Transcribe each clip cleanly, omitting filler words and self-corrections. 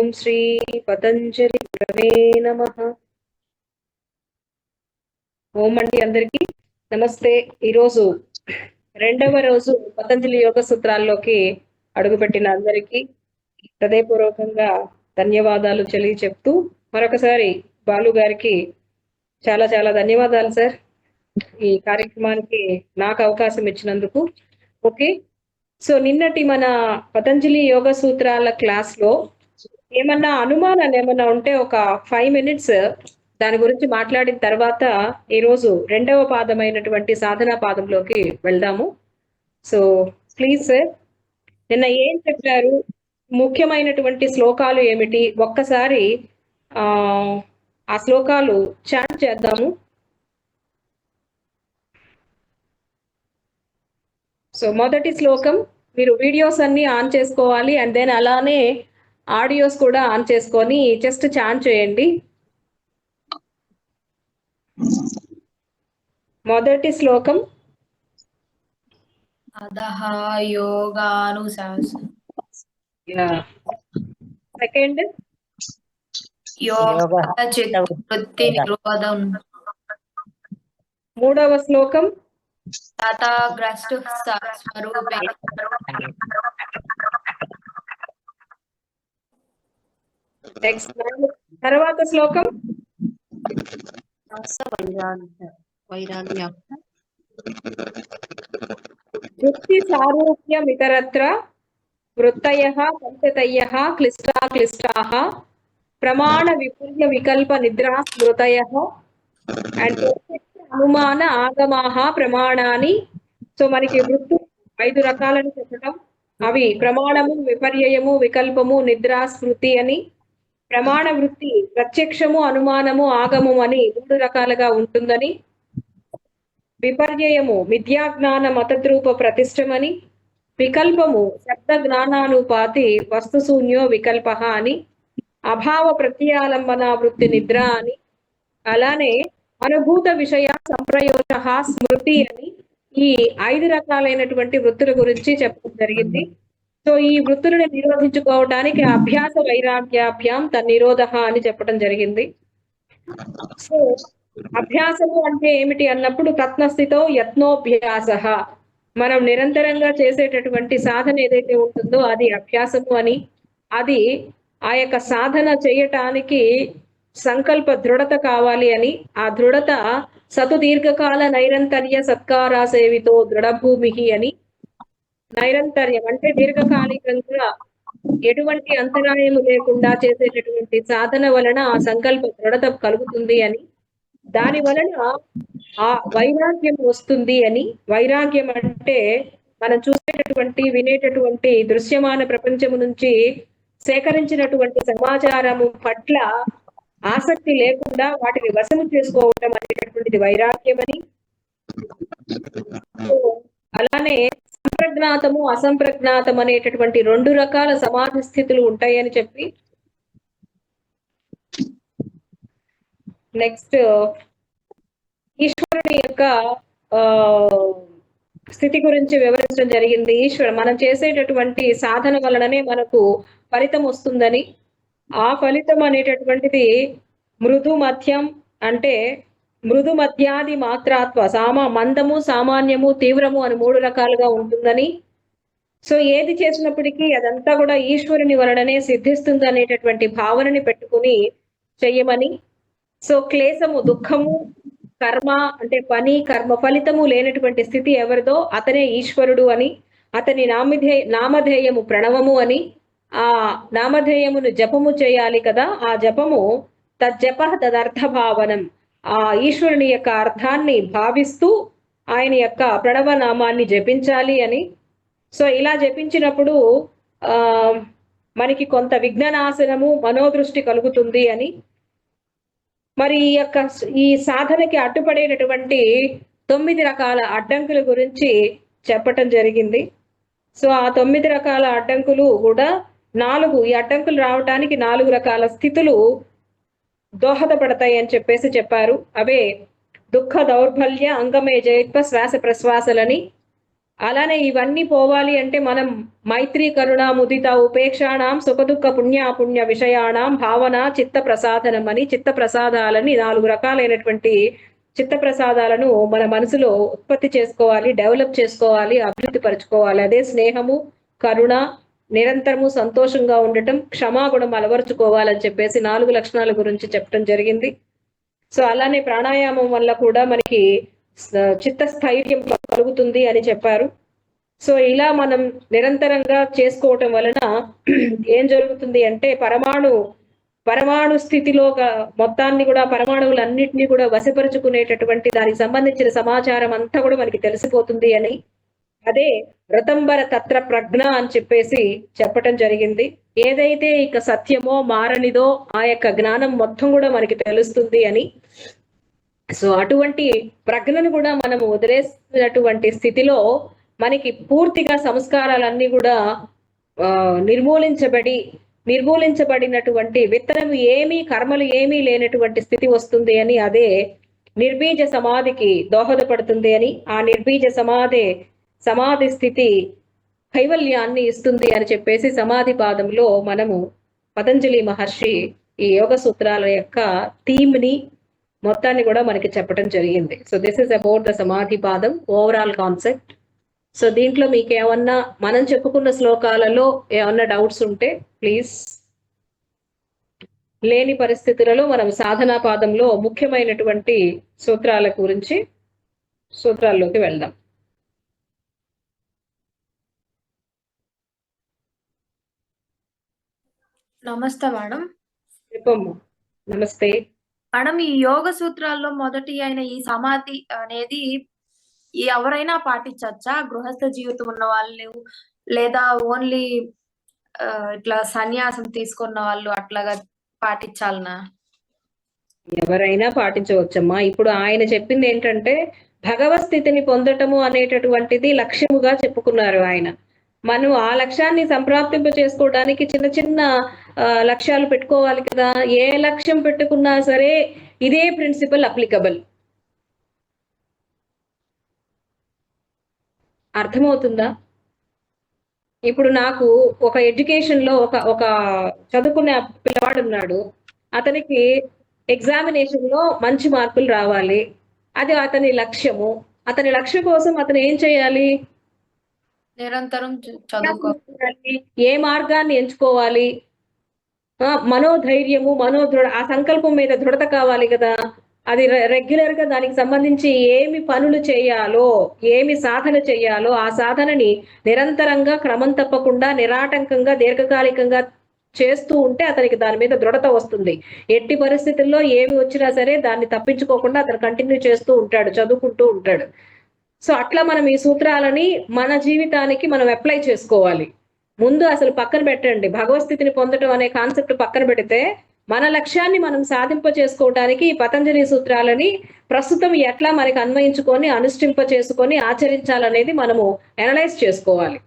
ఓం శ్రీ పతంజలి గురవే నమః. ఓం అండి, అందరికీ నమస్తే. ఈరోజు రెండవ రోజు పతంజలి యోగ సూత్రాల్లోకి అడుగుపెట్టిన అందరికీ హృదయపూర్వకంగా ధన్యవాదాలు చెప్తూ మరొకసారి బాలు గారికి చాలా చాలా ధన్యవాదాలు సార్, ఈ కార్యక్రమానికి నాకు అవకాశం ఇచ్చినందుకు. ఓకే, సో నిన్నటి మన పతంజలి యోగ సూత్రాల క్లాస్లో ఏమన్నా అనుమానాలు ఏమన్నా ఉంటే ఒక 5 minutes దాని గురించి మాట్లాడిన తర్వాత ఈరోజు రెండవ పాదమైనటువంటి సాధనా పాదంలోకి వెళ్దాము. సో ప్లీజ్ సార్, నిన్న ఏం చెప్పారు, ముఖ్యమైనటువంటి శ్లోకాలు ఏమిటి, ఒక్కసారి ఆ శ్లోకాలు చాట్ చేద్దాము. సో మొదటి శ్లోకం, మీరు వీడియోస్ అన్ని ఆన్ చేసుకోవాలి అండ్ దెన్ అలానే ఆడియోస్ కూడా ఆన్ చేసుకొని జస్ట్ చాంట్ చేయండి. మొదటి శ్లోకం అదహ యోగానుశాసనం. సెకండ్ యోగ చిత్తవృత్తి నిరోధం. మూడవ శ్లోకం తథాగ్రస్తు స్వరూపే. తర్వాత శ్లోకం వృత్తి సారూప్యం ఇతరత్ర వృత్తయః పంచతయః క్లిష్టా క్లిష్టాః ప్రమాణ విపుల్య వికల్ప నిద్రా స్మృతయః అండ్ అనుమాన ఆగమాః ప్రమాణాని. సో మనకి వృత్తి 5 రకాలని చెప్పడం, అవి ప్రమాణము, విపర్యయము, వికల్పము, నిద్రా, స్మృతి అని. ప్రమాణ వృత్తి ప్రత్యక్షము, అనుమానము, ఆగమము అని 3 రకాలుగా ఉంటుందని. విపర్యయము మిథ్యాజ్ఞాన మతద్రూప ప్రతిష్టమని. వికల్పము శబ్ద జ్ఞానానుపాతి వస్తుశూన్యో వికల్ప అని. అభావ ప్రత్యాలంబన వృత్తి నిద్ర అని. అలానే అనుభూత విషయ సంప్రయోజ స్మృతి అని ఈ 5 రకాలైనటువంటి వృత్తుల గురించి చెప్పడం జరిగింది. సో ఈ వృత్తులను నిరోధించుకోవడానికి అభ్యాస వైరాగ్యాభ్యాం తన్నిరోధ అని చెప్పడం జరిగింది. సో అభ్యాసము అంటే ఏమిటి అన్నప్పుడు ప్రత్నస్థితో యత్నోభ్యాస, మనం నిరంతరంగా చేసేటటువంటి సాధన ఏదైతే ఉంటుందో అది అభ్యాసము అని. అది ఆ యొక్క సాధన చేయటానికి సంకల్ప దృఢత కావాలి అని. ఆ దృఢత సతు దీర్ఘకాల నైరంతర్య సత్కారా సేవితో దృఢభూమి అని. నైరంతర్యం అంటే దీర్ఘకాలికంగా ఎటువంటి అంతరాయము లేకుండా చేసేటటువంటి సాధన వలన ఆ సంకల్ప దృఢత కలుగుతుంది అని. దాని వలన ఆ వైరాగ్యం వస్తుంది అని. వైరాగ్యం అంటే మనం చూసేటటువంటి వినేటటువంటి దృశ్యమాన ప్రపంచము నుంచి సేకరించినటువంటి సమాచారము పట్ల ఆసక్తి లేకుండా వాటిని వశము చేసుకోవటం అనేటటువంటిది వైరాగ్యం అని. అలానే సంప్రజ్ఞాతము, అసంప్రజ్ఞాతం అనేటటువంటి 2 రకాల సమాధి స్థితులు ఉంటాయని చెప్పి, నెక్స్ట్ ఈశ్వరుని యొక్క స్థితి గురించి వివరించడం జరిగింది. మనం చేసేటటువంటి సాధన వలననే మనకు ఫలితం వస్తుందని. ఆ ఫలితం అనేటటువంటిది మృదు మధ్యం అంటే మృదు మధ్యాది మాత్రాత్వ మందము, సామాన్యము, తీవ్రము అని 3 రకాలుగా ఉంటుందని. సో ఏది చేసినప్పటికీ అదంతా కూడా ఈశ్వరుని వలననే సిద్ధిస్తుంది అనేటటువంటి భావనని పెట్టుకుని చెయ్యమని. సో క్లేశము, దుఃఖము, కర్మ అంటే పని, కర్మ ఫలితము లేనటువంటి స్థితి ఎవరిదో అతనే ఈశ్వరుడు అని. అతని నామధేయము ప్రణవము అని. ఆ నామధేయమును జపము చేయాలి కదా, ఆ జపము తజ్జప తదర్థ భావనం, ఆ ఈశ్వరుని యొక్క అర్థాన్ని భావిస్తూ ఆయన యొక్క ప్రణవ నామాన్ని జపించాలి అని. సో ఇలా జపించినప్పుడు మనకి కొంత విఘ్ననాశనము, మనోదృష్టి కలుగుతుంది అని. మరి ఈ సాధనకి అడ్డుపడేటటువంటి 9 రకాల అడ్డంకుల గురించి చెప్పటం జరిగింది. సో ఆ 9 రకాల అడ్డంకులు కూడా 4, ఈ అడ్డంకులు రావటానికి 4 రకాల స్థితులు దోహదపడతాయి అని చెప్పారు. అవే దుఃఖ దౌర్బల్య అంగమే జయత్వ శ్వాస ప్రశ్వాసలని, అలానే ఇవన్నీ పోవాలి అంటే మనం మైత్రి కరుణ ముదిత ఉపేక్షాణం సుఖదుఖ పుణ్య విషయాణం భావన చిత్త ప్రసాదనం అని చిత్త ప్రసాదాలని 4 రకాలైనటువంటి చిత్త ప్రసాదాలను మన మనసులో ఉత్పత్తి చేసుకోవాలి, డెవలప్ చేసుకోవాలి, అభివృద్ధి పరచుకోవాలి. అదే స్నేహము, కరుణ, నిరంతరము సంతోషంగా ఉండటం, క్షమాగుణం అలవరుచుకోవాలని చెప్పేసి 4 లక్షణాల గురించి చెప్పడం జరిగింది. సో అలానే ప్రాణాయామం వల్ల కూడా మనకి చిత్త స్థైర్యం కలుగుతుంది అని చెప్పారు. సో ఇలా మనం నిరంతరంగా చేసుకోవటం వలన ఏం జరుగుతుంది అంటే పరమాణు స్థితిలో మొత్తాన్ని కూడా పరమాణువులన్నింటినీ కూడా వశపరుచుకునేటటువంటి దానికి సంబంధించిన సమాచారం అంతా కూడా మనకి తెలిసిపోతుంది అని, అదే రతంబర తత్ర ప్రజ్ఞ అని చెప్పేసి చెప్పటం జరిగింది. ఏదైతే ఇక సత్యమో మారనిదో ఆ యొక్క జ్ఞానం మొత్తం కూడా మనకి తెలుస్తుంది అని. సో అటువంటి ప్రజ్ఞను కూడా మనం వదిలేసినటువంటి స్థితిలో మనకి పూర్తిగా సంస్కారాలన్నీ కూడా నిర్మూలించబడినటువంటి విత్తనం ఏమీ కర్మలు ఏమీ లేనటువంటి స్థితి వస్తుంది అని, అదే నిర్బీజ సమాధికి దోహదపడుతుంది అని, ఆ నిర్బీజ సమాధి స్థితి కైవల్యాన్ని ఇస్తుంది అని చెప్పేసి సమాధి పాదంలో మనము పతంజలి మహర్షి ఈ యోగ సూత్రాల యొక్క థీమ్ ని మొత్తాన్ని కూడా మనకి చెప్పడం జరిగింది. So this is about the సమాధి పాదం ఓవరాల్ కాన్సెప్ట్. సో దీంట్లో మీకు ఏమన్నా మనం చెప్పుకున్న శ్లోకాలలో ఏమన్నా డౌట్స్ ఉంటే ప్లీజ్. లేని పరిస్థితులలో మనం సాధనా పాదంలో ముఖ్యమైనటువంటి సూత్రాల గురించి సూత్రాల్లోకి వెళ్దాం. నమస్తే మేడం. చెప్పమ్మా. నమస్తే మేడం, ఈ యోగ సూత్రాల్లో మొదటి అయిన ఈ సమాధి అనేది ఎవరైనా పాటించవచ్చా? గృహస్థ జీవితం ఉన్న వాళ్ళు, లేదా ఓన్లీ ఇట్లా సన్యాసం తీసుకున్న వాళ్ళు అట్లాగా పాటించాలనా? ఎవరైనా పాటించవచ్చమ్మా. ఇప్పుడు ఆయన చెప్పింది ఏంటంటే భగవత్ స్థితిని పొందటము అనేటటువంటిది లక్ష్యముగా చెప్పుకున్నారు ఆయన. మనం ఆ లక్ష్యాన్ని సంప్రాప్తింప చేసుకోవడానికి చిన్న చిన్న లక్ష్యాలు పెట్టుకోవాలి కదా. ఏ లక్ష్యం పెట్టుకున్నా సరే ఇదే ప్రిన్సిపల్ అప్లికబుల్. అర్థమవుతుందా? ఇప్పుడు నాకు ఒక ఎడ్యుకేషన్ లో ఒక చదువుకునే పిల్లవాడు ఉన్నాడు. అతనికి ఎగ్జామినేషన్ లో మంచి మార్కులు రావాలి, అది అతని లక్ష్యము. అతని లక్ష్యం కోసం అతను ఏం చేయాలి? నిరంతరం చదువుకోవాలి. ఏ మార్గాన్ని ఎంచుకోవాలి? మనోధైర్యము, ఆ సంకల్పం మీద దృఢత కావాలి కదా. అది రెగ్యులర్ గా దానికి సంబంధించి ఏమి పనులు చేయాలో, ఏమి సాధన చేయాలో ఆ సాధనని నిరంతరంగా క్రమం తప్పకుండా నిరాటంకంగా దీర్ఘకాలికంగా చేస్తూ ఉంటే అతనికి దాని మీద దృఢత వస్తుంది. ఎట్టి పరిస్థితుల్లో ఏమి వచ్చినా సరే దాన్ని తప్పించుకోకుండా అతను కంటిన్యూ చేస్తూ ఉంటాడు, చదువుకుంటూ ఉంటాడు. సో అట్లా మనం ఈ సూత్రాలని మన జీవితానికి మనం అప్లై చేసుకోవాలి. ముందు అసలు పక్కన పెట్టండి, భగవస్థితిని పొందడం అనే కాన్సెప్ట్ పక్కన పెడితే మన లక్ష్యాన్ని మనం సాధింప చేసుకోవడానికి పతంజలి సూత్రాలని ప్రస్తుతం ఎట్లా మనకి అన్వయించుకొని అనుష్ఠింప చేసుకొని ఆచరించాలనేది మనము అనలైజ్ చేసుకోవాలి.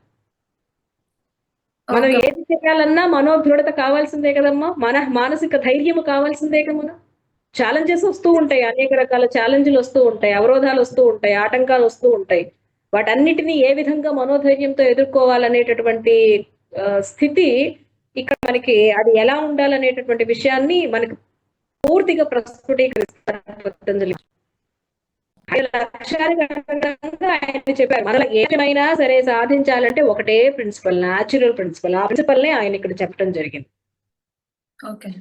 మనం ఏది చేయాలన్నా మనోదృఢత కావాల్సిందే కదమ్మా, మన మానసిక ధైర్యం కావాల్సిందే కదా. మనం ఛాలెంజెస్ వస్తూ ఉంటాయి, అనేక రకాల ఛాలెంజ్లు వస్తూ ఉంటాయి, అవరోధాలు వస్తూ ఉంటాయి, ఆటంకాలు వస్తూ ఉంటాయి. వాటన్నిటిని ఏ విధంగా మనోధైర్యంతో ఎదుర్కోవాలనేటటువంటి స్థితి ఇక్కడ మనకి అది ఎలా ఉండాలనేటటువంటి విషయాన్ని మనకి పూర్తిగా ప్రస్ఫుటీకరిస్తారు పతంజలి. లక్ష్యానికి ఆయన చెప్పారు, మనలో ఏమైనా సరే సాధించాలంటే ఒకటే ప్రిన్సిపల్, న్యాచురల్ ప్రిన్సిపల్. ఆ ప్రిన్సిపల్ నే ఆయన ఇక్కడ చెప్పడం జరిగింది. Okay.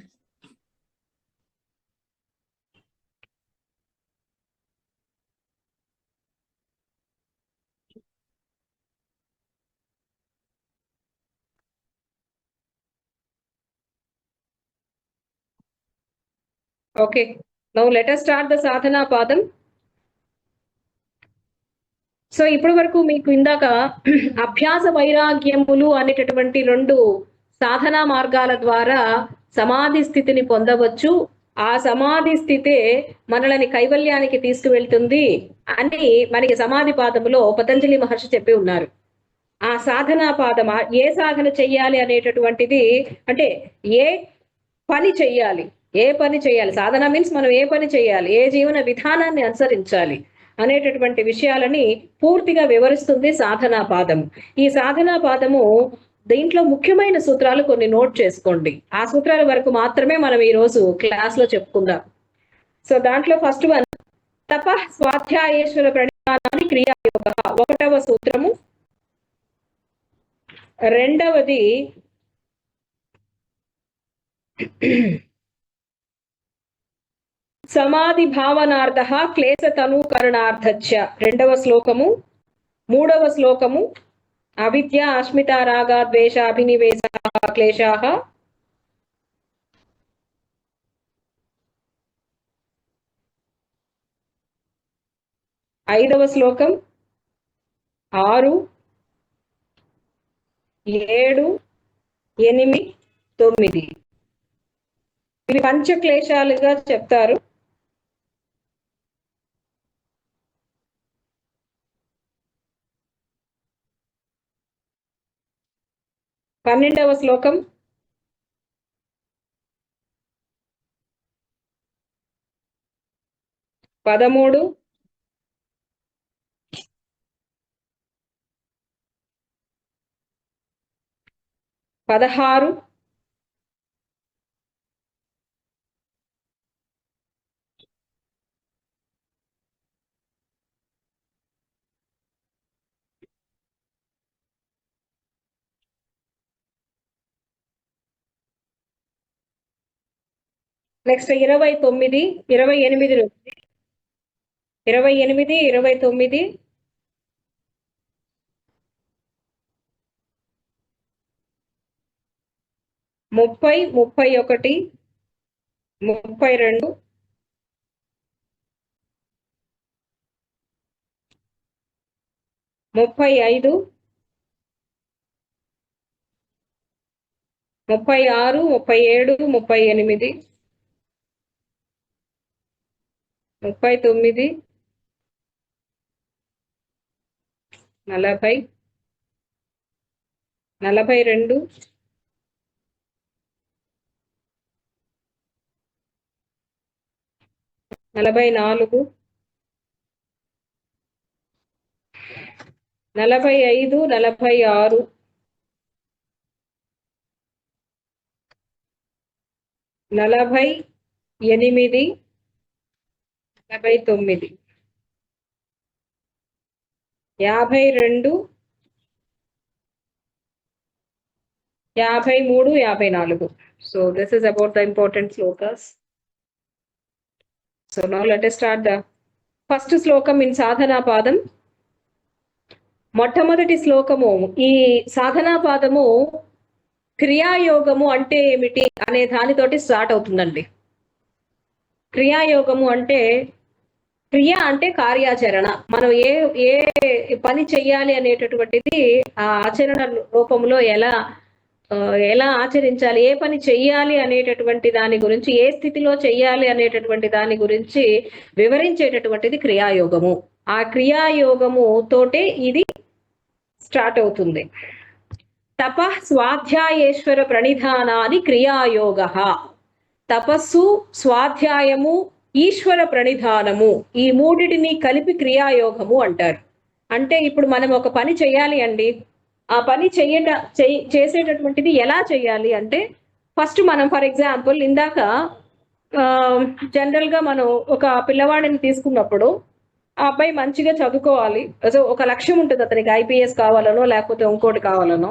Okay, now let us start the sadhana padam. So ఇప్పటి వరకు మీకు ఇందాక అభ్యాస వైరాగ్యములు అనేటటువంటి 2 సాధనా మార్గాల ద్వారా సమాధి స్థితిని పొందవచ్చు. ఆ సమాధి స్థితే మనల్ని కైవల్యానికి తీసుకువెళ్తుంది అని మనకి సమాధి పాదములో పతంజలి మహర్షి చెప్పి ఉన్నారు. ఆ సాధనా పాదం ఏ సాధన చెయ్యాలి అనేటటువంటిది, అంటే ఏ పని చెయ్యాలి, సాధన మీన్స్ మనం ఏ పని చేయాలి, ఏ జీవన విధానాన్ని అనుసరించాలి అనేటటువంటి విషయాలని పూర్తిగా వివరిస్తుంది సాధనా పాదము. ఈ సాధనా పాదము దీంట్లో ముఖ్యమైన సూత్రాలు కొన్ని నోట్ చేసుకోండి. ఆ సూత్రాల వరకు మాత్రమే మనం ఈ రోజు క్లాస్ లో చెప్పుకుందాం. సో దాంట్లో ఫస్ట్ వన్ తప స్వాధ్యాయేశ్వర ప్రణిధానాన్ని క్రియాయోగ, 1వ సూత్రము. రెండవది సమాధి భావనార్థ క్లేశతనూకరణార్థచ్చ, 2వ శ్లోకము. 3వ శ్లోకము అవిద్య అస్మిత రాగ ద్వేష అభినివేశ క్లేశాః. 5వ శ్లోకం 6, 7, 8, 9 ఇవి పంచక్లేశాలుగా చెప్తారు. 12వ శ్లోకం 13, 16, 29, 28, 29, 29, 30, 31, 32, 35, 36, 37, 38, 39, 40, 42, 44, 45, 46, 48, 49, 52, 53, 54. So this is about the important slokas. So now let us start the first slokam in sadhana padam. మొట్టమొదటి శ్లోకము, ఈ సాధనా పాదము క్రియాయోగము అంటే ఏమిటి అనే దానితోటి స్టార్ట్ అవుతుందండి. క్రియాయోగము అంటే, క్రియ అంటే కార్యాచరణ. మనం ఏ ఏ పని చెయ్యాలి అనేటటువంటిది ఆ ఆచరణ రూపంలో ఎలా ఆచరించాలి, ఏ పని చెయ్యాలి అనేటటువంటి దాని గురించి, ఏ స్థితిలో చెయ్యాలి అనేటటువంటి దాని గురించి వివరించేటటువంటిది క్రియాయోగము. ఆ క్రియాయోగము తోటే ఇది స్టార్ట్ అవుతుంది. తప స్వాధ్యాయేశ్వర ప్రణిధానాన్ని క్రియాయోగ. తపస్సు, స్వాధ్యాయము, ఈశ్వర ప్రణిధానము, ఈ మూడిటిని కలిపి క్రియాయోగము అంటారు. అంటే ఇప్పుడు మనం ఒక పని చేయాలి అండి, ఆ పని చేసేటటువంటిది ఎలా చేయాలి అంటే, ఫస్ట్ మనం ఫర్ ఎగ్జాంపుల్ ఇందాక జనరల్ గా మనం ఒక పిల్లవాడిని తీసుకున్నప్పుడు ఆ అబ్బాయి మంచిగా చదువుకోవాలి, సో ఒక లక్ష్యం ఉంటుంది అతనికి, ఐపీఎస్ కావాలనో లేకపోతే ఇంకోటి కావాలనో.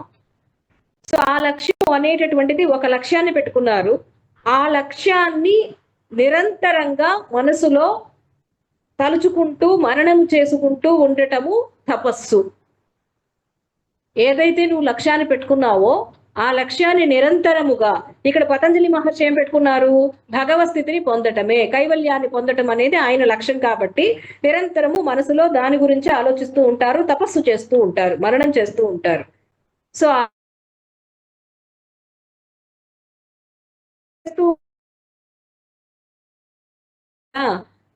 సో ఆ లక్ష్యం అనేటటువంటిది, ఒక లక్ష్యాన్ని పెట్టుకున్నారు, ఆ లక్ష్యాన్ని నిరంతరంగా మనసులో తలుచుకుంటూ మననం చేసుకుంటూ ఉండటము తపస్సు. ఏదైతే నువ్వు లక్ష్యాన్ని పెట్టుకున్నావో ఆ లక్ష్యాన్ని నిరంతరముగా, ఇక్కడ పతంజలి మహర్షి ఏం పెట్టుకున్నారు, భగవత్ స్థితిని పొందటమే, కైవల్యాన్ని పొందటం అనేది ఆయన లక్ష్యం. కాబట్టి నిరంతరము మనసులో దాని గురించి ఆలోచిస్తూ ఉంటారు, తపస్సు చేస్తూ ఉంటారు, మననం చేస్తూ ఉంటారు. సో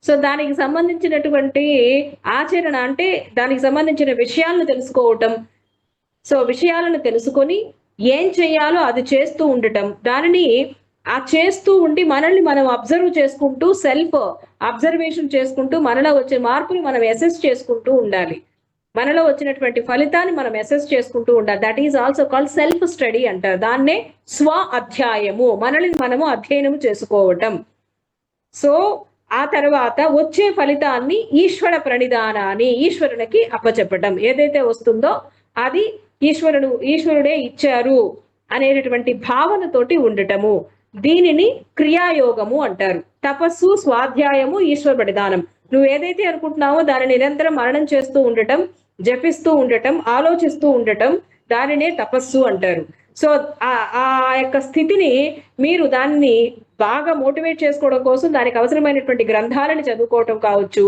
సో దానికి సంబంధించినటువంటి ఆచరణ అంటే దానికి సంబంధించిన విషయాలను తెలుసుకోవటం. సో విషయాలను తెలుసుకొని ఏం చేయాలో అది చేస్తూ ఉండటం, దానిని ఆ చేస్తూ ఉండి మనల్ని మనం అబ్జర్వ్ చేసుకుంటూ సెల్ఫ్ అబ్జర్వేషన్ చేసుకుంటూ మనలో వచ్చే మార్పుని మనం అసెస్ చేసుకుంటూ ఉండాలి. మనలో వచ్చినటువంటి ఫలితాన్ని మనం అసెస్ చేసుకుంటూ ఉండాలి. That is also called self study అంటారు. దాన్నే స్వ అధ్యాయము, మనల్ని మనము అధ్యయనము చేసుకోవటం. సో ఆ తర్వాత వచ్చే ఫలితాన్ని ఈశ్వర ప్రణిధానాన్ని, ఈశ్వరునికి అప్పచెప్పటం. ఏదైతే వస్తుందో అది ఈశ్వరుడే ఇచ్చారు అనేటటువంటి భావనతోటి ఉండటము. దీనిని క్రియాయోగము అంటారు. తపస్సు, స్వాధ్యాయము, ఈశ్వర ప్రణిధానం. నువ్వు ఏదైతే అనుకుంటున్నావో దాన్ని నిరంతరం మననం చేస్తూ ఉండటం, జపిస్తూ ఉండటం, ఆలోచిస్తూ ఉండటం, దానినే తపస్సు అంటారు. సో ఆ యొక్క స్థితిని మీరు దాన్ని బాగా మోటివేట్ చేసుకోవడం కోసం దానికి అవసరమైనటువంటి గ్రంథాలను చదువుకోవటం కావచ్చు,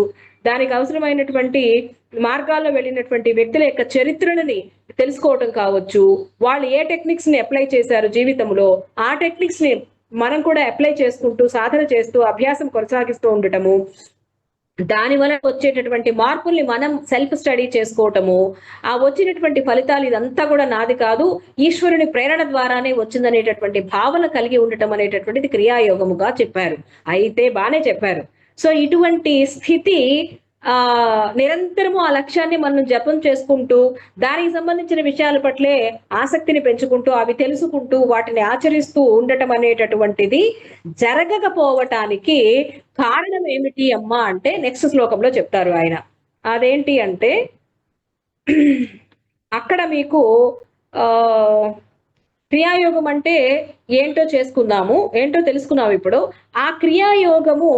దానికి అవసరమైనటువంటి మార్గాల్లో వెళ్ళినటువంటి వ్యక్తుల యొక్క చరిత్రలని తెలుసుకోవటం కావచ్చు, వాళ్ళు ఏ టెక్నిక్స్ ని అప్లై చేశారు జీవితంలో, ఆ టెక్నిక్స్ ని మనం కూడా అప్లై చేసుకుంటూ సాధన చేస్తూ అభ్యాసం కొనసాగిస్తూ ఉండటము, దాని వల్ల వచ్చేటటువంటి మార్పుల్ని మనం సెల్ఫ్ స్టడీ చేసుకోవటము, ఆ వచ్చినటువంటి ఫలితాలు ఇదంతా కూడా నాది కాదు, ఈశ్వరుని ప్రేరణ ద్వారానే వచ్చిందనేటటువంటి భావన కలిగి ఉండటం అనేటటువంటిది క్రియాయోగముగా చెప్పారు. అయితే బానే చెప్పారు. సో ఇటువంటి స్థితి నిరంతరము ఆ లక్ష్యాన్ని మనం జపం చేసుకుంటూ దానికి సంబంధించిన విషయాల పట్లే ఆసక్తిని పెంచుకుంటూ అవి తెలుసుకుంటూ వాటిని ఆచరిస్తూ ఉండటం అనేటటువంటిది జరగకపోవటానికి కారణం ఏమిటి అమ్మా అంటే నెక్స్ట్ శ్లోకంలో చెప్తారు ఆయన. అదేంటి అంటే అక్కడ మీకు క్రియాయోగం అంటే ఏంటో తెలుసుకున్నాము ఇప్పుడు. ఆ క్రియాయోగము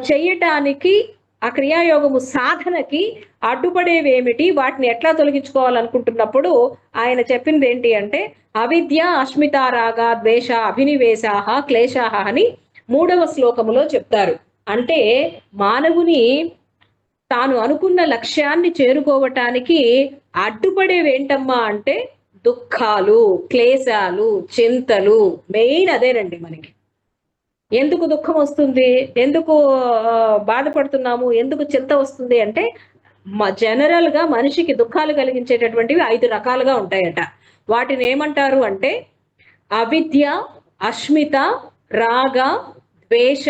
చెయ్యటానికి, ఆ క్రియాయోగము సాధనకి అడ్డుపడేవేమిటి, వాటిని ఎట్లా తొలగించుకోవాలనుకుంటున్నప్పుడు ఆయన చెప్పింది ఏంటి అంటే అవిద్య, అస్మిత, రాగ, ద్వేష, అభినివేశాహ, క్లేశాహ అని 3వ శ్లోకములో చెప్తారు. అంటే మానవుని తాను అనుకున్న లక్ష్యాన్ని చేరుకోవటానికి అడ్డుపడేవేంటమ్మా అంటే దుఃఖాలు, క్లేశాలు, చింతలు. మెయిన్ అదేనండి. మనకి ఎందుకు దుఃఖం వస్తుంది, ఎందుకు బాధపడుతున్నాము, ఎందుకు చింత వస్తుంది అంటే జనరల్ గా మనిషికి దుఃఖాలు కలిగించేటటువంటివి 5 రకాలుగా ఉంటాయట. వాటిని ఏమంటారు అంటే అవిద్య, అస్మిత, రాగ, ద్వేష,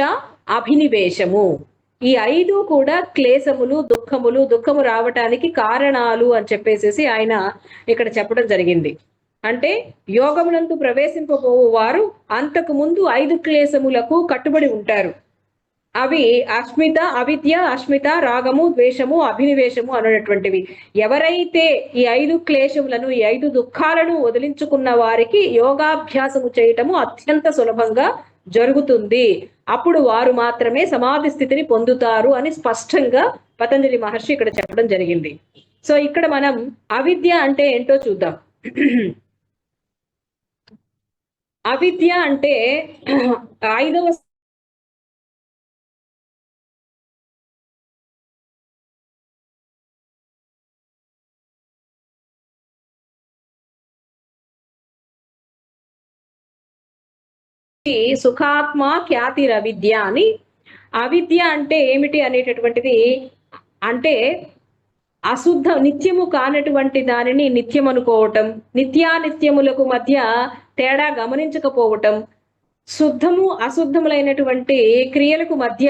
అభినివేశము. ఈ 5 కూడా క్లేశములు, దుఃఖము రావటానికి కారణాలు అని చెప్పేసి ఆయన ఇక్కడ చెప్పడం జరిగింది. అంటే యోగమునందు ప్రవేశింపబోవు వారు అంతకు ముందు 5 క్లేశములకు కట్టుబడి ఉంటారు. అవి అవిద్య, అస్మిత, రాగము, ద్వేషము, అభినివేశము అనేటువంటివి. ఎవరైతే ఈ 5 క్లేశములను, ఈ 5 దుఃఖాలను వదిలించుకున్న వారికి యోగాభ్యాసము చేయటము అత్యంత సులభంగా జరుగుతుంది. అప్పుడు వారు మాత్రమే సమాధి స్థితిని పొందుతారు అని స్పష్టంగా పతంజలి మహర్షి ఇక్కడ చెప్పడం జరిగింది. సో ఇక్కడ మనం అవిద్య అంటే ఏంటో చూద్దాం. అవిద్య అంటే 5వ సుఖాత్మ ఖ్యాతిరవిద్య అని. అవిద్య అంటే ఏమిటి అనేటటువంటిది అంటే నిత్యము కానటువంటి దానిని నిత్యం అనుకోవటం, నిత్యానిత్యములకు మధ్య తేడా గమనించకపోవటం, శుద్ధము అశుద్ధములైనటువంటి క్రియలకు మధ్య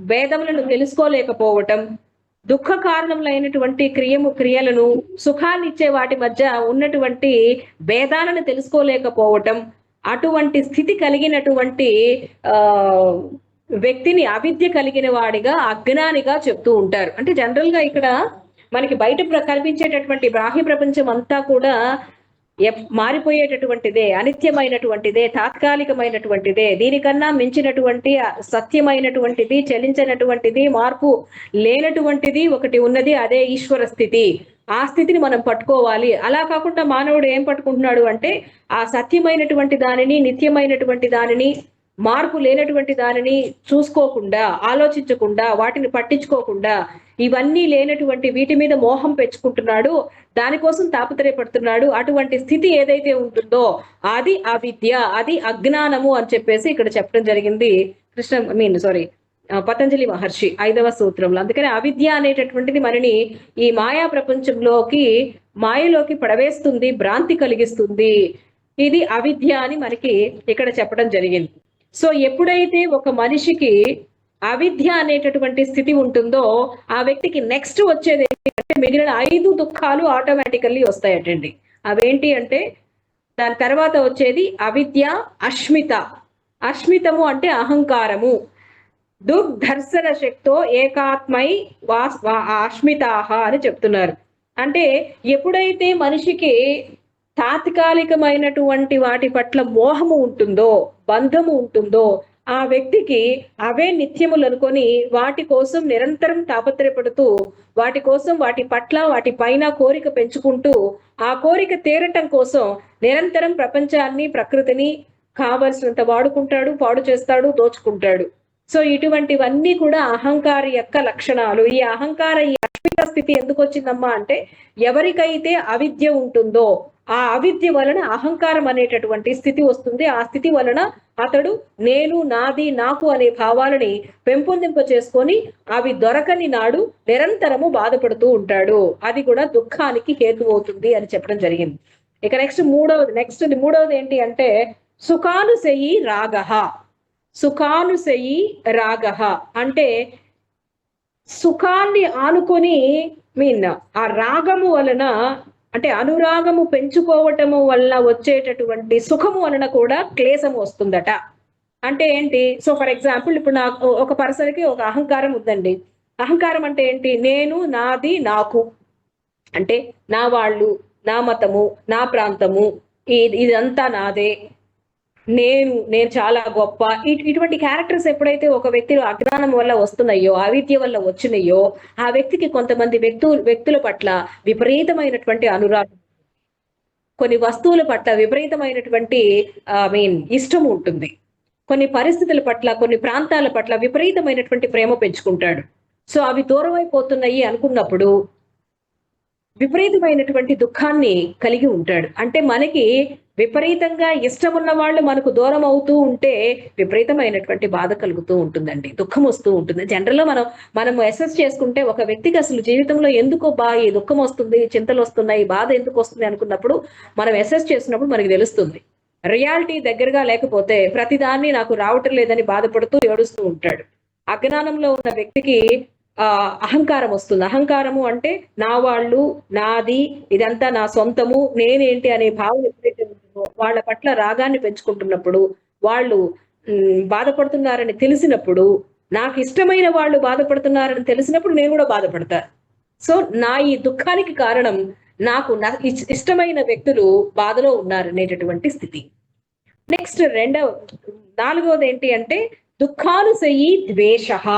భేదములను తెలుసుకోలేకపోవటం, దుఃఖ కారణములైనటువంటి క్రియలను, సుఖాన్ని ఇచ్చే వాటి మధ్య ఉన్నటువంటి భేదాలను తెలుసుకోలేకపోవటం, అటువంటి స్థితి కలిగినటువంటి వ్యక్తిని అవిద్య కలిగిన వాడిగా, అజ్ఞానిగా చెప్తూ ఉంటారు. అంటే జనరల్ గా ఇక్కడ మనకి బయట కనిపించేటటువంటి బాహ్య ప్రపంచం అంతా కూడా మారిపోయేటటువంటిదే, అనిత్యమైనటువంటిదే, తాత్కాలికమైనటువంటిదే. దీనికన్నా మించినటువంటి సత్యమైనటువంటిది, చలించినటువంటిది, మార్పు లేనటువంటిది ఒకటి ఉన్నది, అదే ఈశ్వర స్థితి. ఆ స్థితిని మనం పట్టుకోవాలి. అలా కాకుండా మానవుడు ఏం పట్టుకుంటున్నాడు అంటే ఆ సత్యమైనటువంటి దానిని, నిత్యమైనటువంటి దానిని, మార్పు లేనటువంటి దానిని చూసుకోకుండా, ఆలోచించకుండా, వాటిని పట్టించుకోకుండా, ఇవన్నీ లేనటువంటి వీటి మీద మోహం పెంచుకుంటున్నాడు, దానికోసం తాపత్రయపడుతున్నాడు. అటువంటి స్థితి ఏదైతే ఉంటుందో అది అవిద్య, అది అజ్ఞానము అని చెప్పేసి ఇక్కడ చెప్పడం జరిగింది పతంజలి మహర్షి 5వ సూత్రంలో. అందుకని అవిద్య అనేటటువంటిది మనని ఈ మాయా ప్రపంచంలోకి, మాయలోకి పడవేస్తుంది, భ్రాంతి కలిగిస్తుంది. ఇది అవిద్య అని మనకి ఇక్కడ చెప్పడం జరిగింది. సో ఎప్పుడైతే ఒక మనిషికి అవిద్య అనేటటువంటి స్థితి ఉంటుందో ఆ వ్యక్తికి నెక్స్ట్ వచ్చేది ఏంటంటే మిగిలిన 5 దుఃఖాలు ఆటోమేటికల్లీ వస్తాయటండి. అవేంటి అంటే దాని తర్వాత వచ్చేది అవిద్య, అస్మిత. అస్మితము అంటే అహంకారము. దుర్ధర్సన శక్తో ఏకాత్మై అస్మితాహ అని చెప్తున్నారు. అంటే ఎప్పుడైతే మనిషికి తాత్కాలికమైనటువంటి వాటి పట్ల మోహము ఉంటుందో, బంధము ఉంటుందో, ఆ వ్యక్తికి అవే నిత్యములు అనుకొని వాటి కోసం నిరంతరం తాపత్రయపడుతూ వాటి కోసం వాటి పట్ల వాటి పైన కోరిక పెంచుకుంటూ ఆ కోరిక తీరటం కోసం నిరంతరం ప్రపంచాన్ని, ప్రకృతిని కావలసినంత వాడుకుంటాడు, పాడు చేస్తాడు, దోచుకుంటాడు. సో ఇటువంటివన్నీ కూడా అహంకారి యొక్క లక్షణాలు. ఈ అహంకార ఈ అస్మిత స్థితి ఎందుకు వచ్చిందమ్మా అంటే ఎవరికైతే అవిద్య ఉంటుందో ఆ అవిద్య వలన అహంకారం అనేటటువంటి స్థితి వస్తుంది. ఆ స్థితి వలన అతడు నేను, నాది, నాకు అనే భావాలని పెంపొందింప చేసుకొని అవి దొరకని నాడు నిరంతరము బాధపడుతూ ఉంటాడు. అది కూడా దుఃఖానికి హేతు అవుతుంది అని చెప్పడం జరిగింది. ఇక నెక్స్ట్ మూడవది ఏంటి అంటే సుఖానుశయి రాగః. సుఖానుశయి రాగః అంటే సుఖాన్ని ఆనుకొని ఆ రాగము వలన అంటే అనురాగము పెంచుకోవటము వల్ల వచ్చేటటువంటి సుఖము వలన కూడా క్లేశము వస్తుందట. అంటే ఏంటి? సో ఫర్ ఎగ్జాంపుల్ ఇప్పుడు నాకు ఒక పర్సన్కి ఒక అహంకారం ఉందండి. అహంకారం అంటే ఏంటి? నేను, నాది, నాకు అంటే నా వాళ్ళు, నా మతము, నా ప్రాంతము, ఇదంతా నాదే, నేను చాలా గొప్ప. ఇటువంటి క్యారెక్టర్స్ ఎప్పుడైతే ఒక వ్యక్తిలో అజ్ఞానం వల్ల వస్తున్నాయో, అవిద్య వల్ల వచ్చినాయో, ఆ వ్యక్తికి కొంతమంది వ్యక్తుల పట్ల విపరీతమైనటువంటి అనురాగం, కొన్ని వస్తువుల పట్ల విపరీతమైనటువంటి ఇష్టం ఉంటుంది, కొన్ని పరిస్థితుల పట్ల, కొన్ని ప్రాంతాల పట్ల విపరీతమైనటువంటి ప్రేమ పెంచుకుంటాడు. సో అవి దూరం అయిపోతున్నాయి అనుకున్నప్పుడు విపరీతమైనటువంటి దుఃఖాన్ని కలిగి ఉంటాడు. అంటే మనకి విపరీతంగా ఇష్టం ఉన్న వాళ్ళు మనకు దూరం అవుతూ ఉంటే విపరీతమైనటువంటి బాధ కలుగుతూ ఉంటుందండి, దుఃఖం వస్తూ ఉంటుంది. జనరల్ గా మనం అసెస్ చేసుకుంటే ఒక వ్యక్తికి అసలు జీవితంలో ఎందుకో ఈ దుఃఖం వస్తుంది, చింతలు వస్తున్నాయి, బాధ ఎందుకు వస్తుంది అనుకున్నప్పుడు మనం అసెస్ చేసినప్పుడు మనకి తెలుస్తుంది. రియాలిటీ దగ్గరగా లేకపోతే ప్రతిదాన్ని నాకు రావటం లేదని బాధపడుతూ ఏడుస్తూ ఉంటాడు. అజ్ఞానంలో ఉన్న వ్యక్తికి అహంకారం వస్తుంది. అహంకారము అంటే నా వాళ్ళు, నాది, ఇదంతా నా సొంతము, నేనేంటి అనే భావన ఎప్పుడైతే ఉంటుందో వాళ్ళ పట్ల రాగాన్ని పెంచుకుంటున్నప్పుడు, వాళ్ళు బాధపడుతున్నారని తెలిసినప్పుడు, నాకు ఇష్టమైన వాళ్ళు బాధపడుతున్నారని తెలిసినప్పుడు నేను కూడా బాధపడతాను. సో నా ఈ దుఃఖానికి కారణం నాకు ఇష్టమైన వ్యక్తులు బాధలో ఉన్నారనేటటువంటి స్థితి. నెక్స్ట్ నాలుగవది ఏంటి అంటే దుఃఖానుశయి ద్వేషః.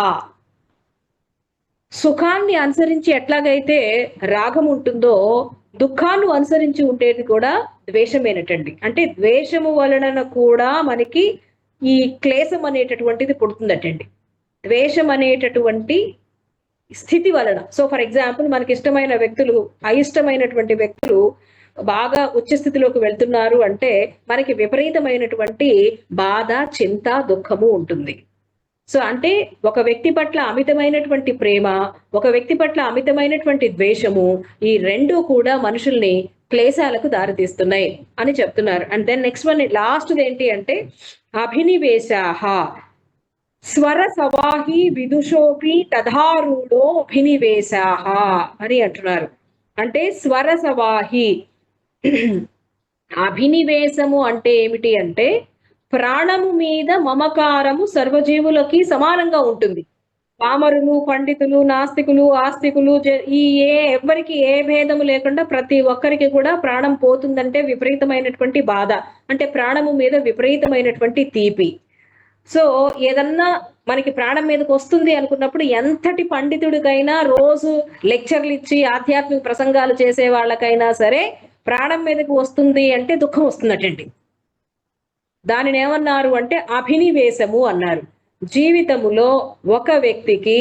సుఖాన్ని అనుసరించి ఎట్లాగైతే రాగం ఉంటుందో దుఃఖాన్ని అనుసరించి ఉండేది కూడా ద్వేషమేనటండి. అంటే ద్వేషము వలన కూడా మనకి ఈ క్లేశం అనేటటువంటిది పుడుతుందటండి. ద్వేషం అనేటటువంటి స్థితి వలన. సో ఫర్ ఎగ్జాంపుల్ మనకి ఇష్టమైన వ్యక్తులు అయిష్టమైనటువంటి వ్యక్తులు బాగా ఉచ్చ స్థితిలోకి వెళ్తున్నారు అంటే మనకి విపరీతమైనటువంటి బాధ, చింత, దుఃఖము ఉంటుంది. సో అంటే ఒక వ్యక్తి పట్ల అమితమైనటువంటి ప్రేమ, ఒక వ్యక్తి పట్ల అమితమైనటువంటి ద్వేషము, ఈ రెండు కూడా మనుషుల్ని క్లేశాలకు దారితీస్తున్నాయి అని చెప్తున్నారు. And then next one last ఏంటి అంటే అభినివేశాః. స్వర సవాహి విదుషోపి తధారూఢో అభినివేశాః అని అంటున్నారు. అంటే స్వర సవాహి అభినివేశము అంటే ఏమిటి అంటే ప్రాణము మీద మమకారము సర్వజీవులకి సమానంగా ఉంటుంది. పామరులు, పండితులు, నాస్తికులు, ఆస్తికులు, ఎవరికి ఏ భేదము లేకుండా ప్రతి ఒక్కరికి కూడా ప్రాణం పోతుందంటే విపరీతమైనటువంటి బాధ, అంటే ప్రాణము మీద విపరీతమైనటువంటి తీపి. సో ఏదన్నా మనకి ప్రాణం మీదకి వస్తుంది అనుకున్నప్పుడు ఎంతటి పండితుడికైనా, రోజు లెక్చర్లు ఇచ్చి ఆధ్యాత్మిక ప్రసంగాలు చేసే వాళ్ళకైనా సరే ప్రాణం మీదకి వస్తుంది అంటే దుఃఖం వస్తుందటండి. దానిని ఏమన్నారు అంటే అభినివేశము అన్నారు. జీవితములో ఒక వ్యక్తికి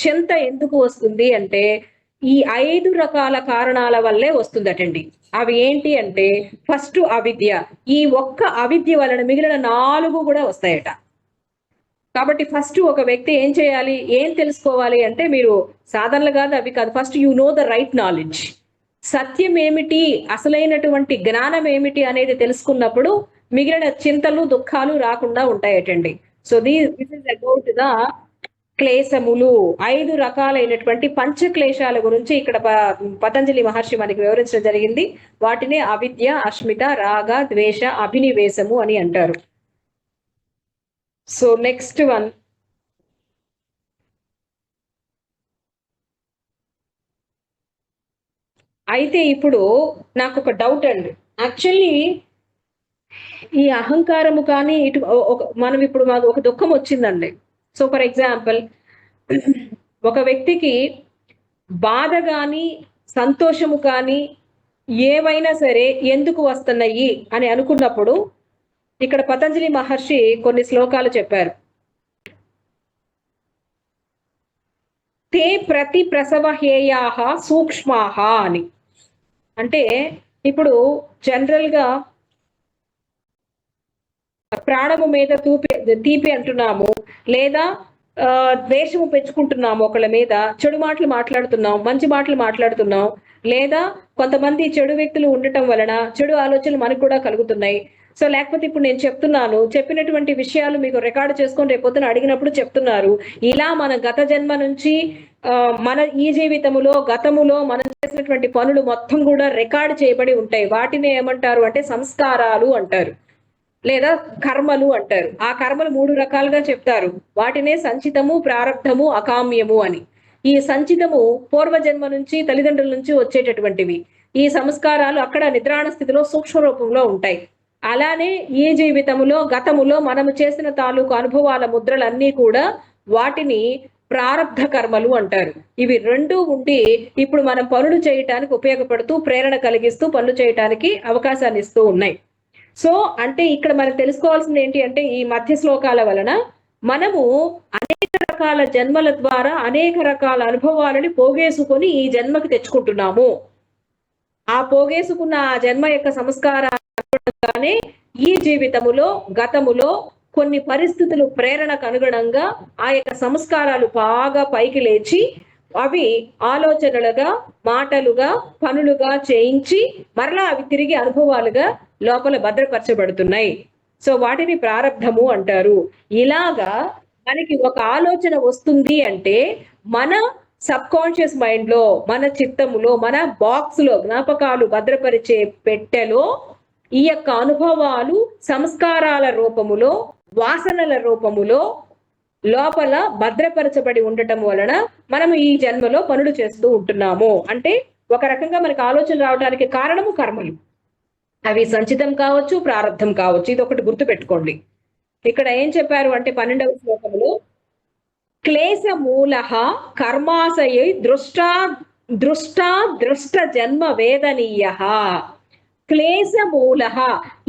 చింత ఎందుకు వస్తుంది అంటే ఈ 5 రకాల కారణాల వల్లే వస్తుందటండి. అవి ఏంటి అంటే ఫస్ట్ అవిద్య. ఈ ఒక్క అవిద్య వలన మిగిలిన 4 కూడా వస్తాయట. కాబట్టి ఫస్ట్ ఒక వ్యక్తి ఏం చేయాలి, ఏం తెలుసుకోవాలి అంటే మీరు సాధనలు కాదు, అవి కాదు, first you know the right knowledge. సత్యం ఏమిటి, అసలైనటువంటి జ్ఞానం ఏమిటి అనేది తెలుసుకున్నప్పుడు మిగిలిన చింతలు దుఃఖాలు రాకుండా ఉంటాయటండి. So this is about the క్లేశములు. 5 రకాలైనటువంటి పంచక్లేశాల గురించి ఇక్కడ పతంజలి మహర్షి మనకి వివరించడం జరిగింది. వాటిని అవిద్య, అస్మిత, రాగ, ద్వేష, అభినివేశము అని అంటారు. సో నెక్స్ట్ వన్, అయితే ఇప్పుడు నాకు ఒక డౌట్ అండి. యాక్చువల్లీ ఈ అహంకారము కానీ ఇటు మనం ఇప్పుడు మాకు ఒక దుఃఖం వచ్చిందండి. సో ఫర్ ఎగ్జాంపుల్, ఒక వ్యక్తికి బాధ కానీ సంతోషము కానీ ఏవైనా సరే ఎందుకు వస్తున్నాయి అని అనుకున్నప్పుడు ఇక్కడ పతంజలి మహర్షి కొన్ని శ్లోకాలు చెప్పారు. తే ప్రతి ప్రసవ హేయాహ సూక్ష్మాహ అని. అంటే ఇప్పుడు జనరల్ గా ప్రాణము మీద తీపి అంటున్నాము, లేదా ద్వేషము పెంచుకుంటున్నాము, ఒకళ్ళ మీద చెడు మాటలు మాట్లాడుతున్నాం, మంచి మాటలు మాట్లాడుతున్నాం, లేదా కొంతమంది చెడు వ్యక్తులు ఉండటం వలన చెడు ఆలోచనలు మనకు కూడా కలుగుతున్నాయి. సో లేకపోతే ఇప్పుడు నేను చెప్తున్నాను, చెప్పినటువంటి విషయాలు మీకు రికార్డు చేసుకొని రేపొద్దున అడిగినప్పుడు చెప్తున్నారు. ఇలా మన గత జన్మ నుంచి మన ఈ జీవితములో గతములో మనం చేసినటువంటి పనులు మొత్తం కూడా రికార్డు చేయబడి ఉంటాయి. వాటిని ఏమంటారు అంటే సంస్కారాలు అంటారు, లేదా కర్మలు అంటారు. ఆ కర్మలు 3 రకాలుగా చెప్తారు. వాటినే సంచితము, ప్రారబ్ధము, అకామ్యము అని. ఈ సంచితము పూర్వజన్మ నుంచి తల్లిదండ్రుల నుంచి వచ్చేటటువంటివి. ఈ సంస్కారాలు అక్కడ నిద్రాణ స్థితిలో సూక్ష్మ రూపంలో ఉంటాయి. అలానే ఈ జీవితములో గతములో మనము చేసిన తాలూకు అనుభవాల ముద్రలన్నీ కూడా వాటిని ప్రారబ్ధ కర్మలు అంటారు. ఇవి 2 ఉండి ఇప్పుడు మనం పనులు చేయటానికి ఉపయోగపడుతూ ప్రేరణ కలిగిస్తూ పనులు చేయటానికి అవకాశాన్ని ఇస్తూ ఉన్నాయి. సో అంటే ఇక్కడ మనం తెలుసుకోవాల్సింది ఏంటి అంటే, ఈ మధ్య శ్లోకాల వలన మనము అనేక రకాల జన్మల ద్వారా అనేక రకాల అనుభవాలని పోగేసుకొని ఈ జన్మకి తెచ్చుకుంటున్నాము. ఆ పోగేసుకున్న ఆ జన్మ యొక్క సంస్కారాన్ని ఈ జీవితములో గతములో కొన్ని పరిస్థితులు ప్రేరణకు అనుగుణంగా ఆ యొక్క సంస్కారాలు బాగా పైకి లేచి అవి ఆలోచనలుగా, మాటలుగా, పనులుగా చేయించి మరలా అవి తిరిగి అనుభవాలుగా లోపల భద్రపరచబడుతున్నాయి. సో వాటిని ప్రారబ్ధము అంటారు. ఇలాగా మనకి ఒక ఆలోచన వస్తుంది అంటే మన సబ్ కాన్షియస్ మైండ్ లో, మన చిత్తములో, మన బాక్స్ లో, జ్ఞాపకాలు భద్రపరిచే పెట్టెలో ఈ యొక్క అనుభవాలు సంస్కారాల రూపములో, వాసనల రూపములో లోపల భద్రపరచబడి ఉండటం వలన మనము ఈ జన్మలో పనులు చేస్తూ ఉంటున్నాము. అంటే ఒక రకంగా మనకు ఆలోచన రావడానికి కారణము కర్మలు. అవి సంచితం కావచ్చు, ప్రారబ్ధం కావచ్చు. ఇది ఒకటి గుర్తు పెట్టుకోండి. ఇక్కడ ఏం చెప్పారు అంటే 12వ శ్లోకంలో క్లేశ మూల కర్మాశయ దృష్ట జన్మ వేదనీయ. క్లేశ మూల,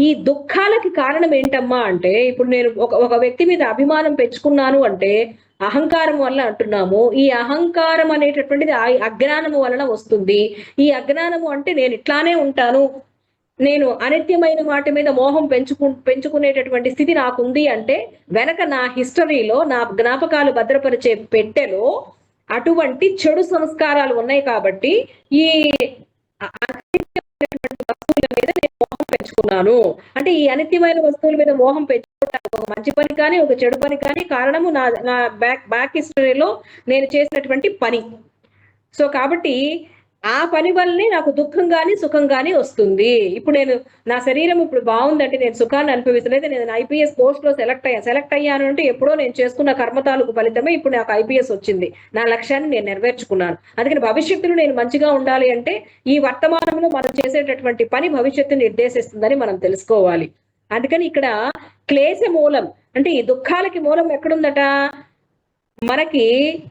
ఈ దుఃఖాలకి కారణం ఏంటమ్మా అంటే, ఇప్పుడు నేను ఒక వ్యక్తి మీద అభిమానం పెంచుకున్నాను అంటే అహంకారం వల్ల అంటున్నాము. ఈ అహంకారం అనేటటువంటిది అజ్ఞానము వలన వస్తుంది. ఈ అజ్ఞానము అంటే నేను ఇట్లానే ఉంటాను, నేను అనిత్యమైన వాటి మీద మోహం పెంచుకునేటటువంటి స్థితి నాకుంది అంటే వెనక నా హిస్టరీలో, నా జ్ఞాపకాలు భద్రపరిచే పెట్టెలో అటువంటి చెడు సంస్కారాలు ఉన్నాయి. కాబట్టి ఈ వస్తువుల మీద నేను మోహం పెంచుకున్నాను అంటే, ఈ అనిత్యమైన వస్తువుల మీద మోహం పెంచుకోవడానికి ఒక మంచి పని కానీ ఒక చెడు పని కానీ కారణము నా బ్యాక్ హిస్టరీలో నేను చేసినటువంటి పని. సో కాబట్టి ఆ పని వల్లనే నాకు దుఃఖం కానీ సుఖం కానీ వస్తుంది. ఇప్పుడు నేను నా శరీరం ఇప్పుడు బాగుందంటే నేను సుఖాన్ని అనుభవిస్తలేదు. నేను ఐపీఎస్ పోస్ట్ లో సెలెక్ట్ అయ్యాను అంటే ఎప్పుడో నేను చేసుకున్న కర్మతాలకు ఫలితమే ఇప్పుడు నాకు ఐపీఎస్ వచ్చింది. నా లక్ష్యాన్ని నేను నెరవేర్చుకున్నాను. అందుకని భవిష్యత్తులో నేను మంచిగా ఉండాలి అంటే ఈ వర్తమానంలో మనం చేసేటటువంటి పని భవిష్యత్తును నిర్దేశిస్తుందని మనం తెలుసుకోవాలి. అందుకని ఇక్కడ క్లేశ మూలం అంటే ఈ దుఃఖాలకి మూలం ఎక్కడుందట, మనకి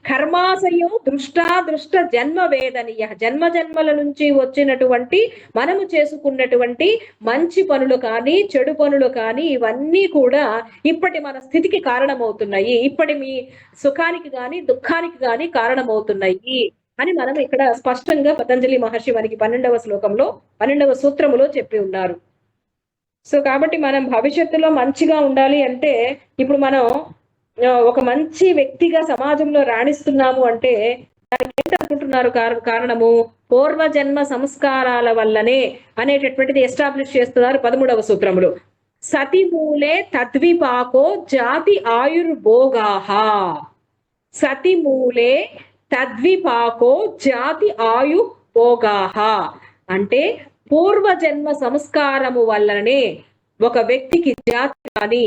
కర్మాశయం దృష్ట జన్మ వేదనీయ. జన్మ జన్మల నుంచి వచ్చినటువంటి మనము చేసుకున్నటువంటి మంచి పనులు కానీ చెడు పనులు కానీ ఇవన్నీ కూడా ఇప్పటి మన స్థితికి కారణమవుతున్నాయి. ఇప్పటి మీ సుఖానికి కానీ దుఃఖానికి కానీ కారణమవుతున్నాయి అని మనం ఇక్కడ స్పష్టంగా పతంజలి మహర్షి మనకి 12వ శ్లోకంలో 12వ సూత్రములో చెప్పి ఉన్నారు. సో కాబట్టి మనం భవిష్యత్తులో మంచిగా ఉండాలి అంటే, ఇప్పుడు మనం ఒక మంచి వ్యక్తిగా సమాజంలో రాణిస్తున్నాము అంటే ఏంటనుకుంటున్నారు కారణము? పూర్వజన్మ సంస్కారాల వల్లనే అనేటటువంటిది ఎస్టాబ్లిష్ చేస్తున్నారు 13వ సూత్రములు. సతి మూలే తద్విపాకో జాతి ఆయుర్భోగాః. సతి మూలే తద్విపాకో జాతి ఆయుర్భోగాః అంటే పూర్వజన్మ సంస్కారము వల్లనే ఒక వ్యక్తికి జాతి గాని,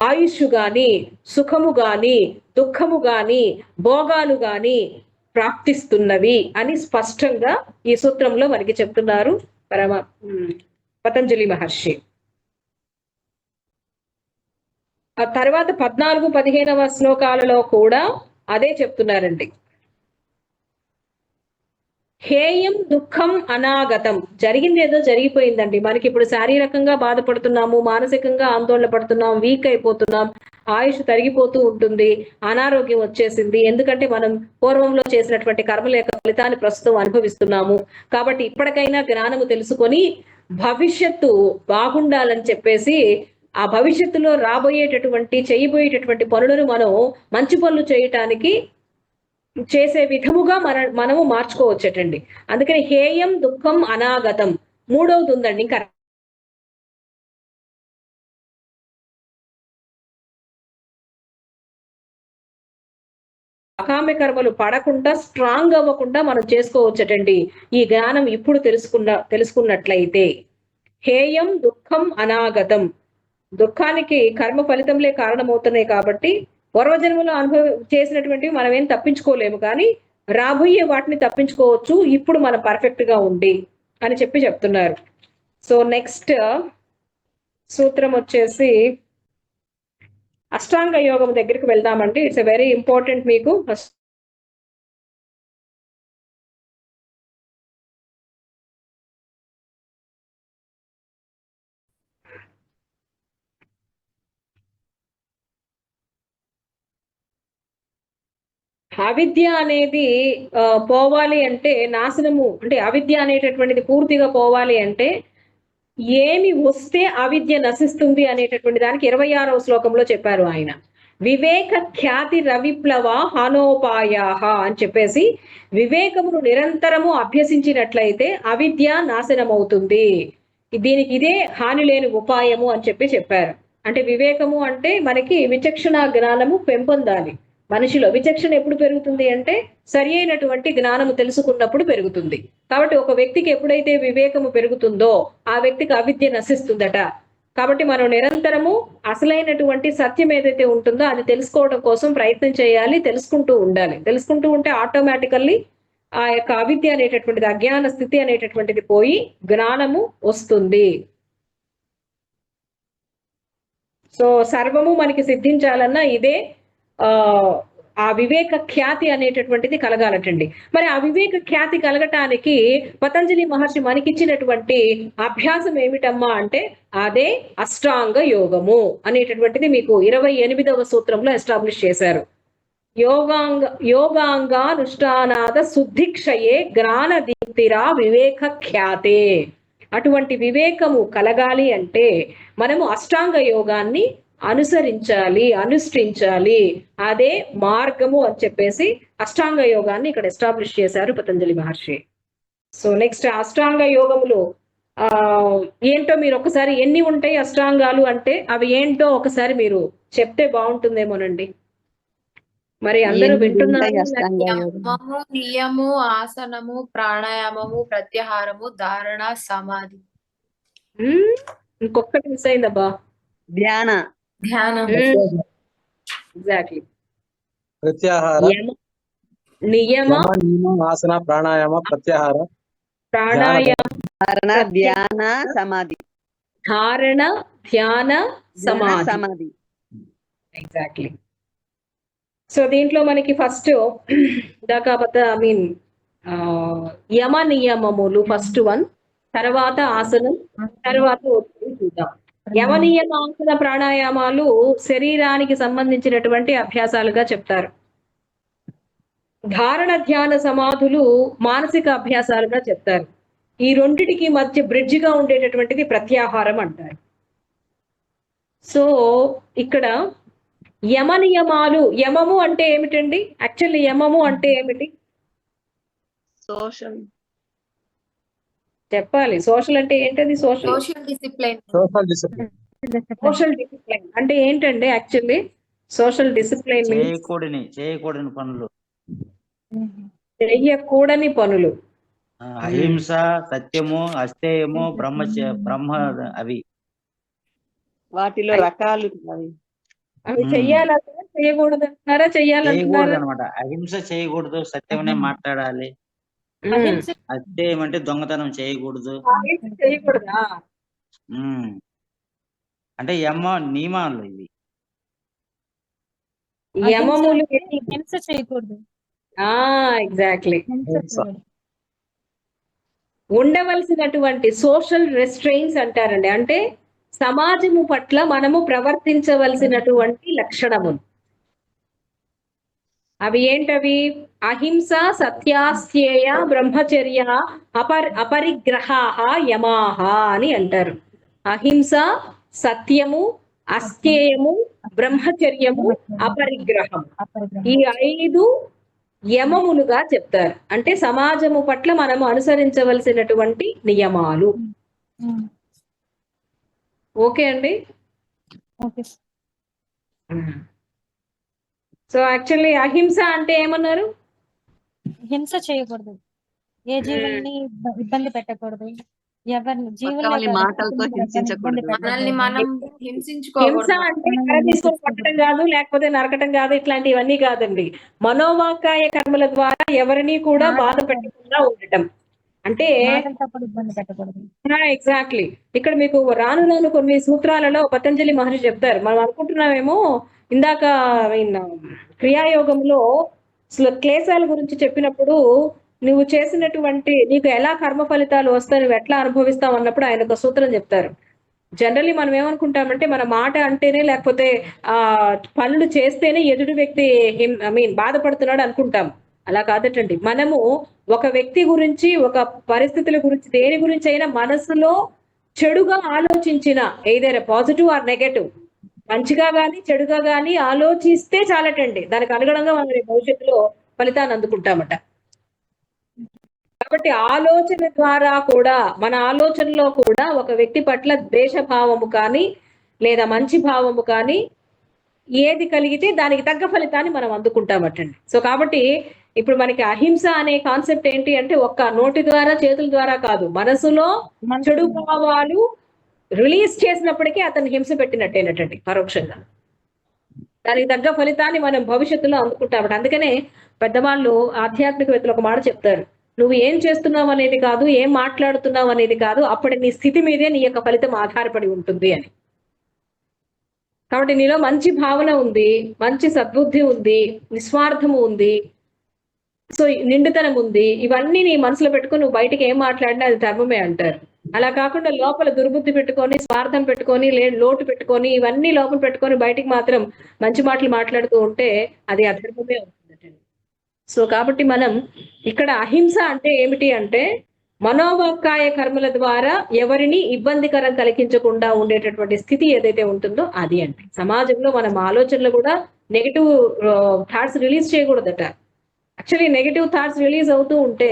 ఆయుష్ గాని, సుఖము గాని, దుఃఖము గాని, భోగాలు గాని ప్రాప్తిస్తున్నవి అని స్పష్టంగా ఈ సూత్రంలో మనకి చెప్తున్నారు పతంజలి మహర్షి. ఆ తర్వాత 14, 15వ శ్లోకాలలో కూడా అదే చెప్తున్నారండి. హేయం దుఃఖం అనాగతం. జరిగింది ఏదో జరిగిపోయిందండి. మనకి ఇప్పుడు శారీరకంగా బాధపడుతున్నాము, మానసికంగా ఆందోళన పడుతున్నాం, వీక్ అయిపోతున్నాం, ఆయుష్ తరిగిపోతూ ఉంటుంది, అనారోగ్యం వచ్చేసింది. ఎందుకంటే మనం పూర్వంలో చేసినటువంటి కర్మల యొక్క ఫలితాన్ని ప్రస్తుతం అనుభవిస్తున్నాము. కాబట్టి ఇప్పటికైనా జ్ఞానము తెలుసుకొని భవిష్యత్తు బాగుండాలని చెప్పేసి ఆ భవిష్యత్తులో చేయబోయేటటువంటి పనులను మనం మంచి పనులు చేయటానికి చేసే విధముగా మనము మార్చుకోవచ్చటండి. అందుకని హేయం దుఃఖం అనాగతం మూడవది ఉందండి. ఇంకా అకామ్య కర్మలు పడకుండా స్ట్రాంగ్ అవ్వకుండా మనం చేసుకోవచ్చటండి ఈ జ్ఞానం ఇప్పుడు తెలుసుకున్నట్లయితే. హేయం దుఃఖం అనాగతం. దుఃఖానికి కర్మ ఫలితంలే కారణమవుతున్నాయి కాబట్టి పూర్వజన్మలో చేసినటువంటివి మనం ఏం తప్పించుకోలేము, కానీ రాబోయే వాటిని తప్పించుకోవచ్చు ఇప్పుడు మనం పర్ఫెక్ట్ గా ఉండి అని చెప్తున్నారు. సో నెక్స్ట్ సూత్రం వచ్చేసి అష్టాంగ యోగం దగ్గరికి వెళ్దామండి. ఇట్స్ ఎ వెరీ ఇంపార్టెంట్ మీకు. అవిద్య అనేది పోవాలి అంటే, నాశనము అంటే అవిద్య అనేటటువంటిది పూర్తిగా పోవాలి అంటే ఏమి వస్తే అవిద్య నశిస్తుంది అనేటటువంటి దానికి 26వ శ్లోకంలో చెప్పారు ఆయన. వివేక ఖ్యాతి రవిప్లవ హానోపాయాహ అని చెప్పేసి వివేకమును నిరంతరము అభ్యసించినట్లయితే అవిద్య నాశనమవుతుంది, దీనికి ఇదే హాని లేని ఉపాయము అని చెప్పారు. అంటే వివేకము అంటే మనకి విచక్షణ జ్ఞానము పెంపొందాలి. మనిషిలో విచక్షణ ఎప్పుడు పెరుగుతుంది అంటే సరి అయినటువంటి జ్ఞానము తెలుసుకున్నప్పుడు పెరుగుతుంది. కాబట్టి ఒక వ్యక్తికి ఎప్పుడైతే వివేకము పెరుగుతుందో ఆ వ్యక్తికి అవిద్య నశిస్తుందట. కాబట్టి మనం నిరంతరము అసలైనటువంటి సత్యం ఏదైతే ఉంటుందో అది తెలుసుకోవడం కోసం ప్రయత్నం చేయాలి, తెలుసుకుంటూ ఉండాలి. తెలుసుకుంటూ ఉంటే ఆటోమేటికల్లీ ఆ యొక్క అవిద్య అనేటటువంటిది, అజ్ఞాన స్థితి అనేటటువంటిది పోయి జ్ఞానము వస్తుంది. సో సర్వము మనకి సిద్ధించాలన్నా ఇదే ఆ వివేక ఖ్యాతి అనేటటువంటిది కలగాలటండి. మరి ఆ వివేక ఖ్యాతి కలగటానికి పతంజలి మహర్షి మనకిచ్చినటువంటి అభ్యాసం ఏమిటమ్మా అంటే అదే అష్టాంగ యోగము అనేటటువంటిది మీకు 28వ సూత్రంలో ఎస్టాబ్లిష్ చేశారు. యోగాంగానుష్ఠానాద శుద్ధిక్షయే జ్ఞాన దీప్తిరా వివేక ఖ్యాతే. అటువంటి వివేకము కలగాలి అంటే మనము అష్టాంగ యోగాన్ని అనుసరించాలి, అనుష్ఠించాలి. అదే మార్గము అని చెప్పేసి అష్టాంగ యోగాన్ని ఇక్కడ ఎస్టాబ్లిష్ చేశారు పతంజలి మహర్షి. సో నెక్స్ట్ అష్టాంగ యోగములు ఏంటో మీరు ఒకసారి, ఎన్ని ఉంటాయి అష్టాంగాలు అంటే అవి ఏంటో ఒకసారి మీరు చెప్తే బాగుంటుందేమోనండి. మరి అందరూ వింటున్నారు. నియము, ఆసనము, ప్రాణాయామము, ప్రత్యాహారము, ధారణ, సమాధి. ఇంకొకటి మిస్ అయిందబ్బా, ధ్యానం. ఎగ్జాక్ట్లీ. ప్రత్యాహార, నియమ, ఆసన, ప్రాణాయామ, ప్రత్యాహార, ధారణ, ధ్యాన, సమాధి. ధారణ, ధ్యాన, సమాధి. ఎగ్జాక్ట్లీ. సో దీంట్లో మనకి ఫస్ట్ యమ నియమములు ఫస్ట్ వన్, తర్వాత ఆసనం, తర్వాత చూద్దాం. యమ నియమ, ఆసన, ప్రాణాయామాలు శరీరానికి సంబంధించినటువంటి అభ్యాసాలుగా చెప్తారు. ధారణ, ధ్యాన, సమాధులు మానసిక అభ్యాసాలుగా చెప్తారు. ఈ రెండిటికి మధ్య బ్రిడ్జ్ గా ఉండేటటువంటిది ప్రత్యాహారం అంటారు. సో ఇక్కడ యమ నియమాలు, యమము అంటే ఏమిటండి? యాక్చువల్లీ యమము అంటే ఏమిటి? సోషల్ చెప్పాలి. సోషల్ అంటే ఏంటది? Social social discipline. Social discipline. Social discipline అంటే ఏంటండి యాక్చువల్లీ? సోషల్ డిసిప్లైన్ మీన్స్ చేయకూడని పనులు, చెయ్యకూడని పనులు. అహింస, సత్యము, అస్థేయము, బ్రహ్మ అవి వాటిలో రకాలు అవి. అవి చెయ్యాలంటారా చేయకూడదు అంటున్నారా? చెయ్యాలంటున్నారా? అనమాట. అహింస చేయకూడదు, సత్యమనే మాట్లాడాలి. అస్థేయం అంటే దొంగతనం చేయకూడదు. అహింస చేయకూడదా? అంటే నియమాలు ఇవి. యమములు హింస చేయకూడదు. ఎగ్జాక్ట్లీ. హింస. ఉండవలసినటువంటి సోషల్ రెస్ట్రెయిన్స్ అంటారండి. అంటే సమాజము పట్ల మనము ప్రవర్తించవలసినటువంటి లక్షణములు. అవి ఏంటవి? అహింస, సత్యాస్థేయ, బ్రహ్మచర్య, అపరిగ్రహాః యమాః అని అంటారు. అహింస, సత్యము, అస్థేయము, బ్రహ్మచర్యము, అపరిగ్రహం. ఈ 5 యమములుగా చెప్తారు. అంటే సమాజము పట్ల మనము అనుసరించవలసినటువంటి నియమాలు. ఓకే అండి. సో యాక్చువల్లీ అహింస అంటే ఏమన్నారు? హింస చేయకూడదు, ఏ జీవుల్ని ఇబ్బంది పెట్టకూడదు, పక్కవాళ్ళని మాటలతో హింసించకూడదు. మనల్ని మనం హింస హింసించుకోకూడదు. అంటే తీసుకొని కొట్టడం కాదు, లేకపోతే నరకటం కాదు, ఇట్లాంటివన్నీ కాదండి. మనోవాకాయ కర్మల ద్వారా ఎవరిని కూడా బాధ పెట్టకుండా ఉండటం. అంటే ఇబ్బంది పెట్టకూడదు. ఎగ్జాక్ట్లీ. ఇక్కడ మీకు రాను రాను కొన్ని సూత్రాలలో పతంజలి మహర్షి చెప్తారు. మనం అనుకుంటున్నామేమో ఇందాక క్రియాయోగంలో క్లేశాల గురించి చెప్పినప్పుడు నువ్వు చేసినటువంటి నీకు ఎలా కర్మ ఫలితాలు వస్తాయి, నువ్వు ఎట్లా అనుభవిస్తావు అన్నప్పుడు ఆయన ఒక సూత్రం చెప్తారు. జనరల్లీ మనం ఏమనుకుంటామంటే మన మాట అంటేనే లేకపోతే పనులు చేస్తేనే ఎదుటి వ్యక్తి బాధపడుతున్నాడు అనుకుంటాం. అలా కాదటండి. మనము ఒక వ్యక్తి గురించి, ఒక పరిస్థితుల గురించి, దేని గురించి అయినా మనసులో చెడుగా ఆలోచించిన, ఎయిదర్ పాజిటివ్ ఆర్ నెగటివ్, మంచిగా గాని చెడుగా గాని ఆలోచిస్తే చాలటండి. దానికి అనుగుణంగా మనం భవిష్యత్తులో ఫలితాన్ని అందుకుంటామట. కాబట్టి ఆలోచన ద్వారా కూడా, మన ఆలోచనలో కూడా ఒక వ్యక్తి పట్ల ద్వేషభావము కానీ లేదా మంచి భావము కానీ ఏది కలిగితే దానికి తగ్గ ఫలితాన్ని మనం అందుకుంటామటండి. సో కాబట్టి ఇప్పుడు మనకి అహింస అనే కాన్సెప్ట్ ఏంటి అంటే ఒక్క నోటి ద్వారా చేతుల ద్వారా కాదు, మనసులో చెడు భావాలు రిలీజ్ చేసినప్పటికీ అతను హింస పెట్టినట్టేనటండి పరోక్షంగా. దానికి తగ్గ ఫలితాన్ని మనం భవిష్యత్తులో అందుకుంటామట. అందుకనే పెద్దవాళ్ళు ఆధ్యాత్మికవేత్తలు ఒక మాట చెప్తారు, నువ్వు ఏం చేస్తున్నావు అనేది కాదు, ఏం మాట్లాడుతున్నావు అనేది కాదు, అప్పటి నీ స్థితి మీదే నీ యొక్క ఫలితం ఆధారపడి ఉంటుంది అని. కాబట్టి నీలో మంచి భావన ఉంది, మంచి సద్బుద్ధి ఉంది, నిస్వార్థము ఉంది, సో నిండుతనం ఉంది, ఇవన్నీ నీ మనసులో పెట్టుకొని నువ్వు బయటికి ఏం మాట్లాడినా అది ధర్మమే అంటారు. అలా కాకుండా లోపల దుర్బుద్ధి పెట్టుకొని, స్వార్థం పెట్టుకొని, లోటు పెట్టుకొని, ఇవన్నీ లోపల పెట్టుకొని బయటికి మాత్రం మంచి మాటలు మాట్లాడుతూ ఉంటే అది అధర్మమే అవుతుంది. సో కాబట్టి మనం ఇక్కడ అహింస అంటే ఏమిటి అంటే మనోవాకాయ కర్మల ద్వారా ఎవరిని ఇబ్బందికరం కలిగించకుండా ఉండేటటువంటి స్థితి ఏదైతే ఉంటుందో అది అంటే. సమాజంలో మనం ఆలోచనలు కూడా నెగిటివ్ థాట్స్ రిలీజ్ చేయకూడదట. యాక్చువల్లీ నెగిటివ్ థాట్స్ రిలీజ్ అవుతూ ఉంటే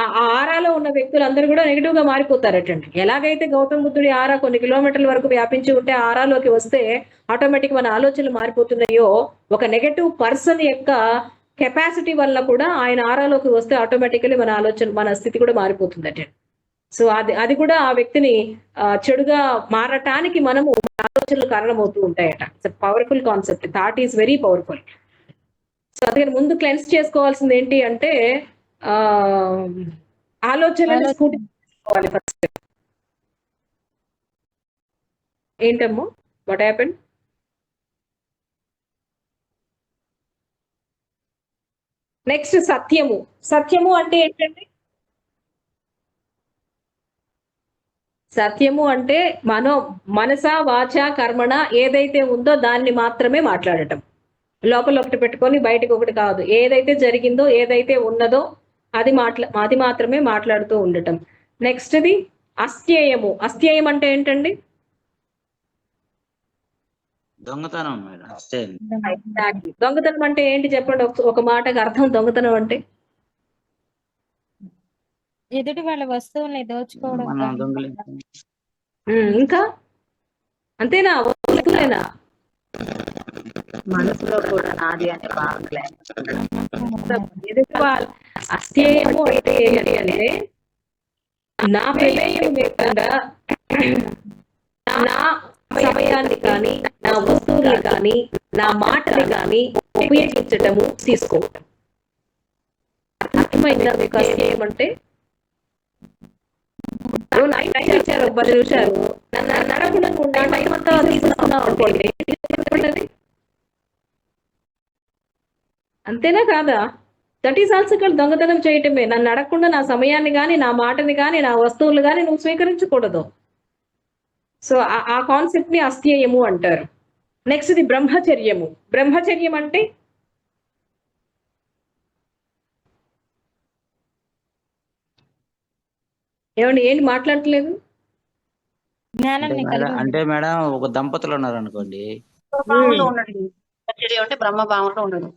ఆ ఆరాలో ఉన్న వ్యక్తులందరూ కూడా నెగిటివ్ గా మారిపోతారటండి. ఎలాగైతే గౌతమ బుద్ధుడి ఆరా కొన్ని కిలోమీటర్ల వరకు వ్యాపించి ఉంటే ఆరాలోకి వస్తే ఆటోమేటిక్ మన ఆలోచనలు మారిపోతున్నాయో, ఒక నెగటివ్ పర్సన్ యొక్క కెపాసిటీ వల్ల కూడా ఆయన ఆరాలోకి వస్తే ఆటోమేటికలీ మన ఆలోచన, మన స్థితి కూడా మారిపోతుందట. సో అది కూడా ఆ వ్యక్తిని చెడుగా మారటానికి మనము ఆలోచనలు కారణమవుతూ ఉంటాయట. It's powerful concept. Thought is very powerful. So అందుకని ముందు క్లెన్స్ చేసుకోవాల్సింది ఏంటి అంటే ఆలోచనలు స్కూటీ చేసుకోవాలి ఫస్ట్. ఏంటమ్మో వాట్ హ్యాపెన్? నెక్స్ట్ సత్యము. సత్యము అంటే ఏంటండి? సత్యము అంటే మనస వాచ కర్మణ ఏదైతే ఉందో దాన్ని మాత్రమే మాట్లాడటం. లోపల ఒకటి పెట్టుకొని బయటకు ఒకటి కాదు. ఏదైతే జరిగిందో, ఏదైతే ఉన్నదో అది మాత్రమే మాట్లాడుతూ ఉండటం. నెక్స్ట్ది అస్థేయము. అస్థేయం అంటే ఏంటండి? దొంగతనం మేడం. దొంగతనం అంటే ఏంటి చెప్పండి ఒక మాటకు అర్థం. దొంగతనం అంటే ఎదుటి వాళ్ళ వస్తువుల్ని దోచుకోవడం మనం కానీ దొంగిలించం. ఇంకా అంతేనా? వస్తువులేనా? మనసులో కూడా నాది అనే భావన ఎదుటి వాళ్ళ అస్థేయము అంటే ఏంటి అంటే నా ప్రమేయం లేకుండా నా సమయాన్ని కానీ నా వస్తువుని కానీ నా మాటని కానీ ఉపయోగించటము తీసుకోవటం. అర్థమైందా మీకు అస్థేయం అంటే? నువ్వు నా టైం ఇచ్చారు 10 నిమిషాలు, నన్ను నడకుండా నా టైం అంతా తీసుకున్నావు అనుకోండి, అంతేనా కాదా? దట్ ఈస్ ఆల్సో కాల్డ్ దొంగతనం చేయటమే. నన్ను అడగకుండా నా సమయాన్ని కానీ నా మాటని కానీ నా వస్తువులు కానీ నువ్వు స్వీకరించకూడదు. సో ఆ కాన్సెప్ట్ ని అస్థేయము అంటారు. నెక్స్ట్ ఇది బ్రహ్మచర్యము. బ్రహ్మచర్యం అంటే ఏమండి? ఏంటి మాట్లాడట్లేదు? జ్ఞానాన్ని కలిగి అంటే మేడం ఒక దంపతులు ఉన్నారు అనుకోండి, భావంలో ఉండడు. బ్రహ్మచర్యం అంటే బ్రహ్మ భావంలో ఉండడు.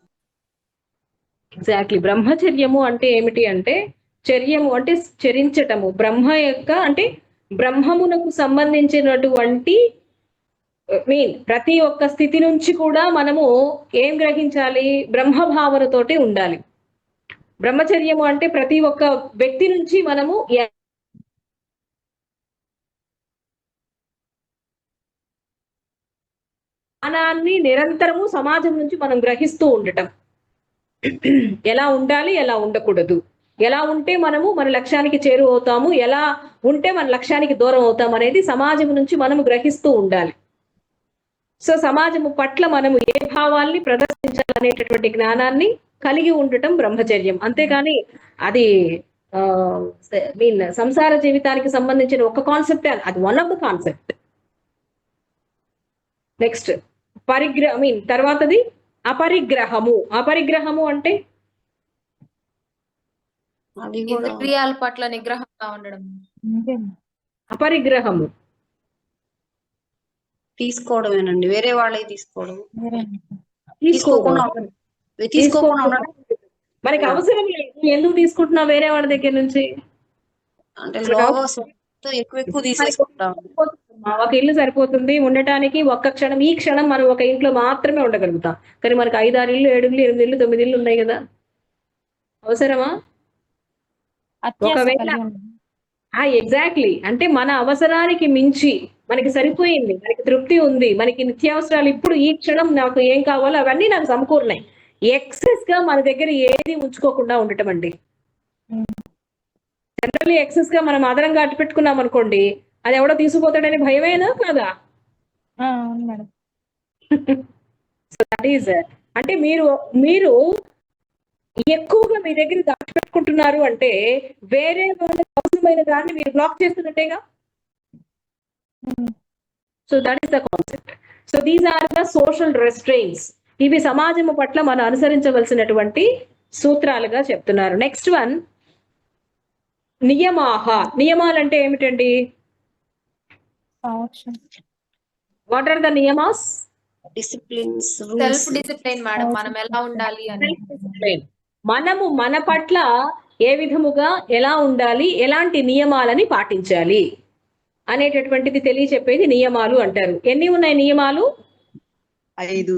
ఎగ్జాక్ట్లీ. బ్రహ్మచర్యము అంటే ఏమిటి అంటే చర్యము అంటే చరించటము. బ్రహ్మ యొక్క అంటే బ్రహ్మమునకు సంబంధించినటువంటి ప్రతి ఒక్క స్థితి నుంచి కూడా మనము ఏం గ్రహించాలి? బ్రహ్మభావనతోటి ఉండాలి. బ్రహ్మచర్యము అంటే ప్రతి ఒక్క వ్యక్తి నుంచి మనము జ్ఞానాన్ని నిరంతరము సమాజం నుంచి మనం గ్రహిస్తూ ఉండటం. ఎలా ఉండాలి, ఎలా ఉండకూడదు, ఎలా ఉంటే మనము మన లక్ష్యానికి చేరువవుతాము, ఎలా ఉంటే మన లక్ష్యానికి దూరం అవుతాం అనేది సమాజం నుంచి మనము గ్రహిస్తూ ఉండాలి. సో సమాజము పట్ల మనము ఏ భావాల్ని ప్రదర్శించాలనేటటువంటి జ్ఞానాన్ని కలిగి ఉండటం బ్రహ్మచర్యం. అంతేగాని అది సంసార జీవితానికి సంబంధించిన ఒక కాన్సెప్ట్, అది one of the concept. Next తర్వాతది అపరిగ్రహము. అపరిగ్రహము అంటే ఇంద్రియాల పట్ల నిగ్రహంగా ఉండడం. అపరిగ్రహము తీసుకోవడమేనండి, వేరే వాళ్ళకి తీసుకోవడం. తీసుకోకుండా ఉండడం మనకి అవసరం లేదు. ఎందుకు తీసుకుంటున్నావు వేరే వాళ్ళ దగ్గర నుంచి? అంటే లోభంతో ఎక్కువ తీసేసుకుంటాం. ఒక ఇల్లు సరిపోతుంది ఉండటానికి. ఒక్క క్షణం, ఈ క్షణం మనం ఒక ఇంట్లో మాత్రమే ఉండగలుగుతాం. కానీ మనకి 5, 6 ఇల్లు, 7 ఇల్లు, 8 ఇల్లు, 9 ఇల్లు ఉన్నాయి కదా. అవసరమా? ఒకవేళ ఎగ్జాక్ట్లీ. అంటే మన అవసరానికి మించి మనకి సరిపోయింది, మనకి తృప్తి ఉంది, మనకి నిత్యావసరాలు ఇప్పుడు ఈ క్షణం నాకు ఏం కావాలో అవన్నీ నాకు సమకూరినాయి. ఎక్సెస్ గా మన దగ్గర ఏది ఉంచుకోకుండా ఉండటం అండి. జనరల్లీ ఎక్సెస్ గా మనం ఆధారంగా అట్టు పెట్టుకున్నాం అనుకోండి, అది ఎవడో తీసుకుపోతాడని భయమేనా కాదా? సో దట్ ఈస్ అంటే మీరు ఎక్కువగా మీ దగ్గర దాచిపెట్టుకుంటున్నారు అంటే వేరే వాళ్ళకి అవసరమైన దాన్ని మీరు బ్లాక్ చేస్తున్నట్టేగా. So that is the concept. So these are the social restraints. ఇవి సమాజము పట్ల మనం అనుసరించవలసినటువంటి సూత్రాలుగా చెప్తున్నారు. నెక్స్ట్ వన్ నియమాహ. నియమాలు అంటే ఏమిటండి? What are the niyamas? Disciplines, self discipline madam, మనం ఎలా ఉండాలి అని. మనము మన పట్ల ఏ విధముగా ఎలా ఉండాలి, ఎలాంటి నియమాలని పాటించాలి అనేటటువంటిది తెలియచెప్పేది నియమాలు అంటారు. ఎన్ని ఉన్నాయి నియమాలు? 5.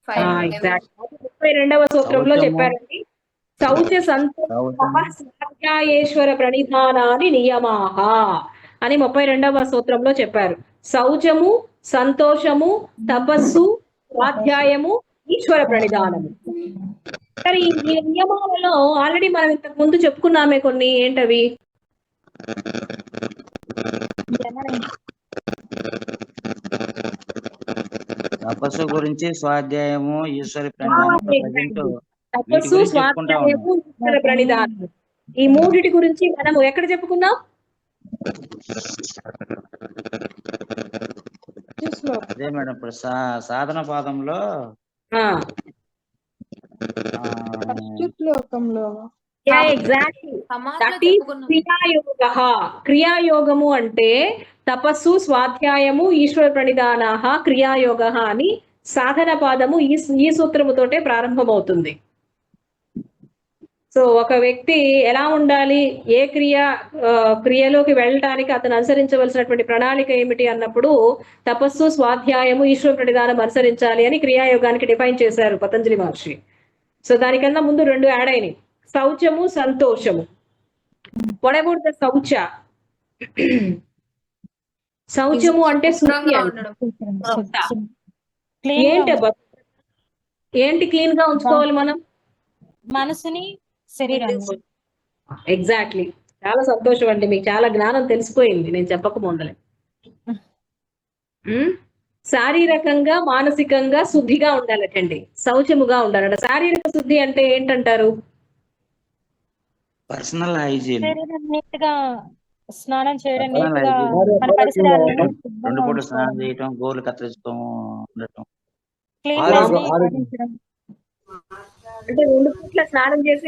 32వ సూత్రంలో చెప్పారండి. శౌచ సంతోషేశ్వర ప్రణిధానాని నియమాహ అని 32వ సూత్రంలో చెప్పారు. శౌచము, సంతోషము, తపస్సు, స్వాధ్యాయము, ఈశ్వర ప్రణిధానము. సరే, ఈ నియమాలలో ఆల్రెడీ మనం ఇంతకు ముందు చెప్పుకున్నామే కొన్ని. ఏంటవి? తపస్సు గురించి, స్వాధ్యాయము, ఈశ్వర ప్రణిధానము, తపస్సు, స్వాధ్యాయము, ఈశ్వర ప్రణిధానము, ఈ మూడిటి గురించి మనం ఎక్కడ చెప్పుకున్నాం? అదే మేడం ఇప్పుడు సాధన పాదంలో క్రియాయోగము అంటే తపస్సు, స్వాధ్యాయము, ఈశ్వర ప్రణిధానాః క్రియాయోగ అని సాధన పాదము ఈ సూత్రముతోటే ప్రారంభమవుతుంది. సో సో ఒక వ్యక్తి ఎలా ఉండాలి, ఏ క్రియలోకి వెళ్ళటానికి అతను అనుసరించవలసినటువంటి ప్రణాళిక ఏమిటి అన్నప్పుడు తపస్సు, స్వాధ్యాయము, ఈశ్వర ప్రణిధానం అనుసరించాలి అని క్రియాయోగానికి డిఫైన్ చేశారు పతంజలి మహర్షి. సో దానికన్నా ముందు 2 యాడ్ అయినాయి, శౌచము, సంతోషము. What about the shaucha? శౌచము అంటే శుద్ధి శుభ్రంగా అంట. ఉండడం. ఏంటి క్లీన్ గా ఉంచుకోవాలి మనం? మనసుని, శరీరాన్ని. ఎగ్జాక్ట్లీ. చాలా సంతోషం అండి, మీకు చాలా జ్ఞానం తెలిసిపోయింది నేను చెప్పక ముందలే. శారీరకంగా, మానసికంగా శుద్ధిగా ఉండాలటండి, శౌచముగా ఉండాలట. శారీరక శుద్ధి అంటే ఏంటంటారు? పర్సనల్ హైజీన్, శరీరం నీట్ గా స్నానం చేయడం, పర్సనల్ నీట్ గా హైజీన్, మన పరిసరాలను 2 పూటలు స్నానం చేయటం, గోర్లు కత్తిరించడం, ఉండటం. క్లీన్‌నెస్ ని ఆరోగ్యం. పాటించడం. అంటే 2 పూట్ల స్నానం చేసి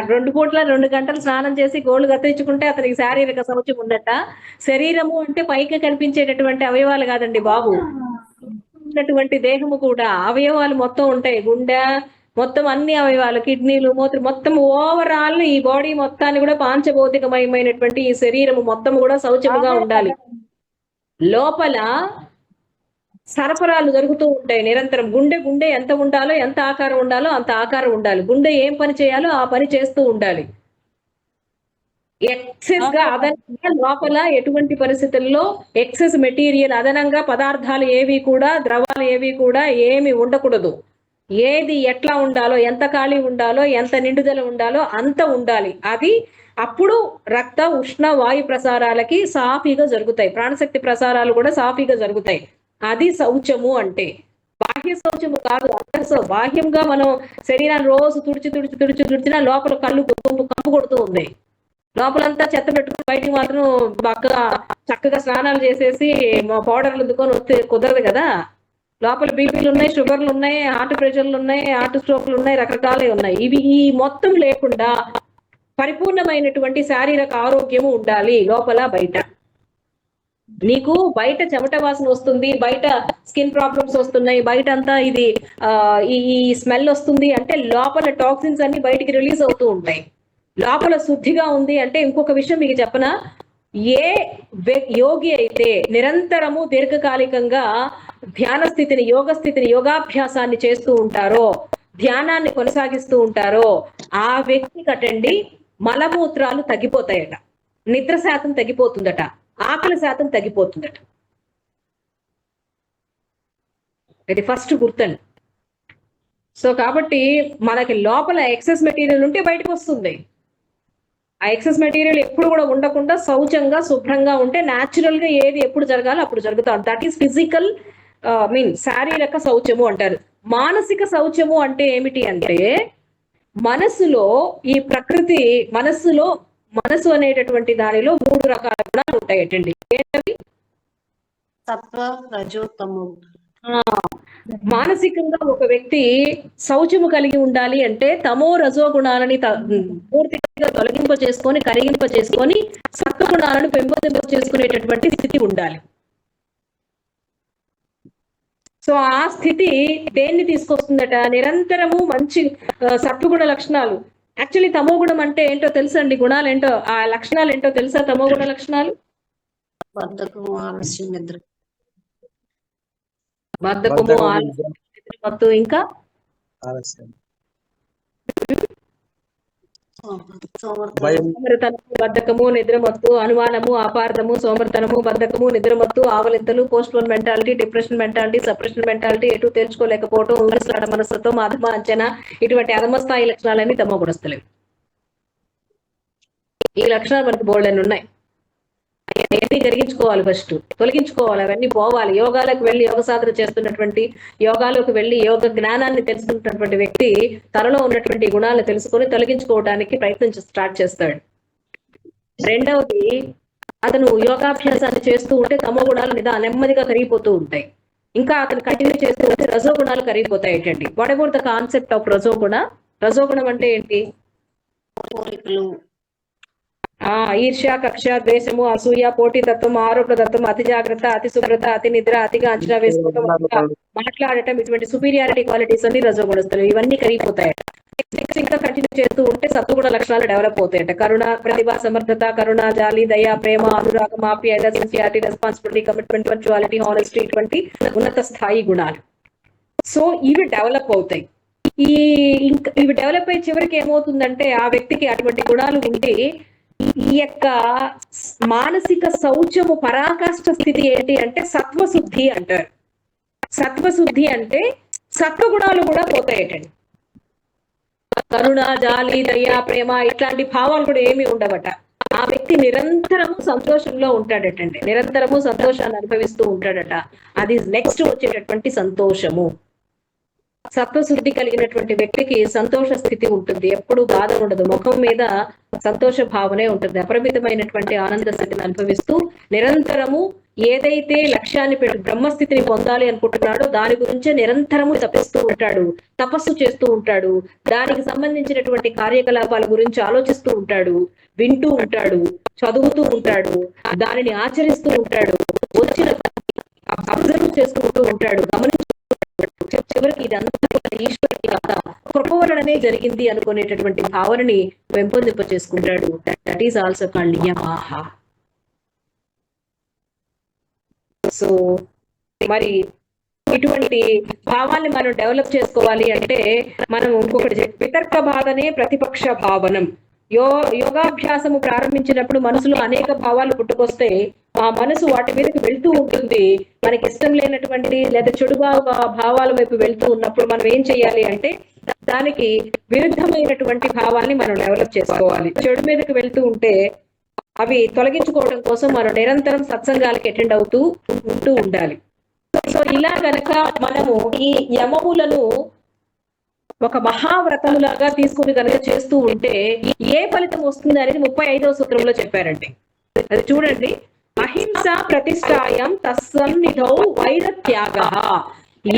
2 పూట్ల 2 గంటలు స్నానం చేసి గోళ్ళు కత్తిరించుకుంటే అతనికి శారీరక శౌచం ఉండట. శరీరము అంటే పైకి కనిపించేటటువంటి అవయవాలు కాదండి బాబు, ఉన్నటువంటి దేహము కూడా అవయవాలు మొత్తం ఉంటాయి. గుండె మొత్తం అన్ని అవయవాలు, కిడ్నీలు, మూత్రం, మొత్తం ఓవరాల్ ఈ బాడీ మొత్తాన్ని కూడా పాంచభౌతికమయమైనటువంటి ఈ శరీరము మొత్తం కూడా శౌచముగా ఉండాలి. లోపల సరఫరాలు జరుగుతూ ఉంటాయి నిరంతరం. గుండె ఎంత ఉండాలో, ఎంత ఆకారం ఉండాలో అంత ఆకారం ఉండాలి. గుండె ఏం పని చేయాలో ఆ పని చేస్తూ ఉండాలి. ఎక్సెస్ గా అదనంగా లోపల ఎటువంటి పరిస్థితుల్లో ఎక్సెస్ మెటీరియల్, అదనంగా పదార్థాలు ఏవి కూడా, ద్రవాలు ఏవి కూడా ఏమి ఉండకూడదు. ఏది ఎట్లా ఉండాలో, ఎంత ఖాళీ ఉండాలో, ఎంత నిండుదల ఉండాలో అంత ఉండాలి. అది అప్పుడు రక్త, ఉష్ణ, వాయు ప్రసారాలకి సాఫీగా జరుగుతాయి. ప్రాణశక్తి ప్రసారాలు కూడా సాఫీగా జరుగుతాయి. అది శౌచము అంటే. బాహ్య శౌచము కాదు, బాహ్యంగా మనం శరీరాన్ని రోజు తుడిచినా లోపల కళ్ళు కంపు కొడుతూ ఉంది. లోపలంతా చెత్త పెట్టుకుని బయటికి మాత్రం చక్కగా స్నానాలు చేసేసి పౌడర్లు దుకొని వస్తే కుదరదు కదా. లోపల బీపీలు ఉన్నాయి, షుగర్లు ఉన్నాయి, హార్ట్ ప్రెషర్లు ఉన్నాయి, హార్ట్ స్ట్రోక్లు ఉన్నాయి, రకరకాలే ఉన్నాయి. ఇవి ఈ మొత్తం లేకుండా పరిపూర్ణమైనటువంటి శారీరక ఆరోగ్యము ఉండాలి లోపల బయట. నీకు బయట చెమట వాసన వస్తుంది, బయట స్కిన్ ప్రాబ్లమ్స్ వస్తున్నాయి, బయట అంతా ఇది ఈ స్మెల్ వస్తుంది అంటే లోపల టాక్సిన్స్ అన్ని బయటికి రిలీజ్ అవుతూ ఉంటాయి. లోపల శుద్ధిగా ఉంది అంటే, ఇంకొక విషయం మీకు చెప్పనా, ఏ యోగి అయితే నిరంతరము దీర్ఘకాలికంగా ధ్యాన స్థితిని, యోగ స్థితిని, యోగాభ్యాసాన్ని చేస్తూ ఉంటారో, ధ్యానాన్ని కొనసాగిస్తూ ఉంటారో ఆ వ్యక్తి కటండి మలమూత్రాలు తగ్గిపోతాయట, నిద్ర శాతం తగ్గిపోతుందట, ఆకలి శాతం తగ్గిపోతుందట. ఇది ఫస్ట్ గుర్తండి. సో కాబట్టి మనకి లోపల ఎక్సెస్ మెటీరియల్ ఉంటే బయటకు వస్తుంది. ఆ ఎక్సెస్ మెటీరియల్ ఎప్పుడు కూడా ఉండకుండా శౌచంగా, శుభ్రంగా ఉంటే న్యాచురల్ గా ఏది ఎప్పుడు జరగాలో అప్పుడు జరుగుతాం. దట్ ఈస్ ఫిజికల్ శారీరక శౌచము అంటారు. మానసిక శౌచము అంటే ఏమిటి అంటే, మనసులో ఈ ప్రకృతి, మనసు అనేటటువంటి దానిలో 3 రకాల గుణాలు ఉంటాయటండి. ఏంటవి? సత్వ, రజో, తమో. మానసికంగా ఒక వ్యక్తి శౌచము కలిగి ఉండాలి అంటే తమో రజో గుణాలని పూర్తిగా తొలగింప చేసుకొని, కరిగింప చేసుకొని సత్వ గుణాలను పెంపొందింప చేసుకునేటటువంటి స్థితి ఉండాలి. సో ఆ స్థితి దేన్ని తీసుకొస్తుందట? నిరంతరము మంచి సత్వగుణ లక్షణాలు. యాక్చువల్లీ తమో గుణం అంటే ఏంటో తెలుసా అండి? గుణాలు ఏంటో, ఆ లక్షణాలు ఏంటో తెలుసా? తమో గుణ లక్షణాలు బద్ధకము, ఆలస్యం, నిద్ర. బద్ధకము, ఆలస్యం, నిద్రమత్తు, ఇంకా ఆలస్యం, సోమరితనము, బద్ధకము, నిద్రమత్తు, అనుమానము, అపార్థము, సోమరితనము, బద్ధకము, నిద్రమత్తు, ఆవలింతలు, postpone mentality, depression mentality, suppression mentality, ఎటు తేల్చుకోలేకపోవడం, ఊరిసలాడ మనస్తత్వం, అధమ అంచనా, ఇటువంటి అధమ స్థాయి లక్షణాలన్నీ తమో గుణస్థులే. ఈ లక్షణాలు మనకి బోల్డెన్ ఉన్నాయి. అవన్నీ కరిగించుకోవాలి, ఫస్ట్ తొలగించుకోవాలి, అవన్నీ పోవాలి. యోగాలకు వెళ్ళి యోగ సాధన చేస్తున్నటువంటి, యోగాలోకి వెళ్ళి యోగ జ్ఞానాన్ని తెలుసుకున్నటువంటి వ్యక్తి తనలో ఉన్నటువంటి గుణాలను తెలుసుకొని తొలగించుకోవడానికి ప్రయత్నం స్టార్ట్ చేస్తాడు. రెండవది, అతను యోగాభ్యాసాన్ని చేస్తూ ఉంటే తమో గుణాలు నెమ్మదిగా కరిగిపోతూ ఉంటాయి. ఇంకా అతను కంటిన్యూ చేస్తూ ఉంటే రజో గుణాలు కరిగిపోతాయటండి. What about the concept of rajoguna? రజోగుణం అంటే ఏంటి? కోరికలు, ఈర్ష్య, కక్ష, ద్వేషము, అసూయ, పోటీతత్వం, ఆరోపణతత్వం, అతి జాగ్రత్త, అతి శుభ్రత, అతి నిద్ర, అతిగా అంచనా వేసుకోవడం, మాట్లాడటం, ఇటువంటి సుపీరియారిటీ క్వాలిటీస్ అన్ని రజోగుణస్తులు. ఇవన్నీ కరిగిపోతాయి. నెక్స్ట్ ఇంకా కంటిన్యూ చేస్తూ ఉంటే సత్వగుణ లక్షణాలు డెవలప్ అవుతాయంట. కరుణ, ప్రతిభ, సమర్థత, కరుణ, జాలి, దయ, ప్రేమ, అనురాగం, ఆప్యాయత, sincerity, responsibility, commitment, punctuality, honesty, ఇటువంటి ఉన్నత స్థాయి గుణాలు. సో ఇవి డెవలప్ అవుతాయి. ఇవి డెవలప్ అయ్యి చివరికి ఏమవుతుందంటే ఆ వ్యక్తికి అటువంటి గుణాలు ఉండి ఈ యొక్క మానసిక శౌచము పరాకాష్ఠ స్థితి ఏంటి అంటే సత్వశుద్ధి అంటారు. సత్వశుద్ధి అంటే సత్వగుణాలు కూడా పోతాయటండి. కరుణ, జాలి, దయ, ప్రేమ ఇట్లాంటి భావాలు కూడా ఏమీ ఉండవట. ఆ వ్యక్తి నిరంతరము సంతోషంలో ఉంటాడటండి, నిరంతరము సంతోషాన్ని అనుభవిస్తూ ఉంటాడట. అది నెక్స్ట్ వచ్చేటటువంటి సంతోషము. సత్వశుద్ధి కలిగినటువంటి వ్యక్తికి సంతోష స్థితి ఉంటుంది, ఎప్పుడు బాధ ఉండదు, ముఖం మీద సంతోష భావనే ఉంటుంది, అపరిమితమైనటువంటి ఆనంద స్థితిని అనుభవిస్తూ నిరంతరము ఏదైతే లక్ష్యాన్ని పెట్టి బ్రహ్మస్థితిని పొందాలి అనుకుంటున్నాడో దాని గురించే నిరంతరము తపిస్తూ ఉంటాడు, తపస్సు చేస్తూ ఉంటాడు, దానికి సంబంధించినటువంటి కార్యకలాపాల గురించి ఆలోచిస్తూ ఉంటాడు, వింటూ ఉంటాడు, చదువుతూ ఉంటాడు, దానిని ఆచరిస్తూ ఉంటాడు, వచ్చిన అబ్జర్వ్ చేసుకుంటూ ఉంటాడు, గమనించు. చివరికి ఇదంతా ఈశ్వరుడి కృప వలననే జరిగింది అనుకునేటటువంటి భావనని పెంపొందింప చేసుకుంటాడు. That is also called niyamah. So మరి ఇటువంటి భావాల్ని మనం డెవలప్ చేసుకోవాలి అంటే మనం ఇంకొకటి వితర్క భావనే ప్రతిపక్ష భావనం. యోగాభ్యాసము ప్రారంభించినప్పుడు మనసులో అనేక భావాలు పుట్టుకొస్తే ఆ మనసు వాటి మీదకి వెళ్తూ ఉంటుంది. మనకి ఇష్టం లేనటువంటి లేదా చెడు భావాల వైపు వెళ్తూ ఉన్నప్పుడు మనం ఏం చేయాలి అంటే దానికి విరుద్ధమైనటువంటి భావాల్ని మనం డెవలప్ చేసుకోవాలి. చెడు మీదకి వెళ్తూ ఉంటే అవి తొలగించుకోవడం కోసం మనం నిరంతరం సత్సంగాలకి అటెండ్ అవుతూ ఉండాలి. సో ఇలా గనక మనము ఈ యమములను ఒక మహావ్రతములాగా తీసుకుని కనుక చేస్తూ ఉంటే ఏ ఫలితం వస్తుంది అనేది 35వ సూత్రంలో చెప్పారండి. అది చూడండి. అహింస ప్రతిష్టాయం తస్సన్నిధౌ వైరత్యాగ.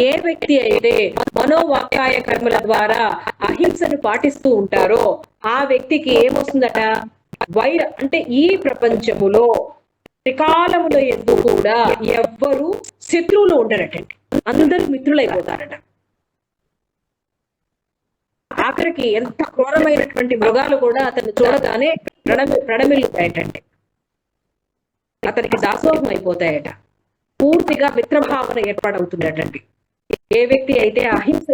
ఏ వ్యక్తి అయితే మనోవాక్కాయ కర్మల ద్వారా అహింసను పాటిస్తూ ఉంటారో ఆ వ్యక్తికి ఏమొస్తుందట? వైర అంటే ఈ ప్రపంచములో త్రికాలములో ఎందు కూడా ఎవ్వరూ శత్రువులు ఉండరటండి, అందరూ మిత్రులైపోతారట. ఆఖరికి ఎంత ఘోరమైనటువంటి మృగాలు కూడా అతన్ని చూడగానే ప్రణమిల్లుతాయటండి, అతనికి దాసోహం అయిపోతాయట, పూర్తిగా మిత్రభావన ఏర్పాటవుతుందటండి. ఏ వ్యక్తి అయితే అహింస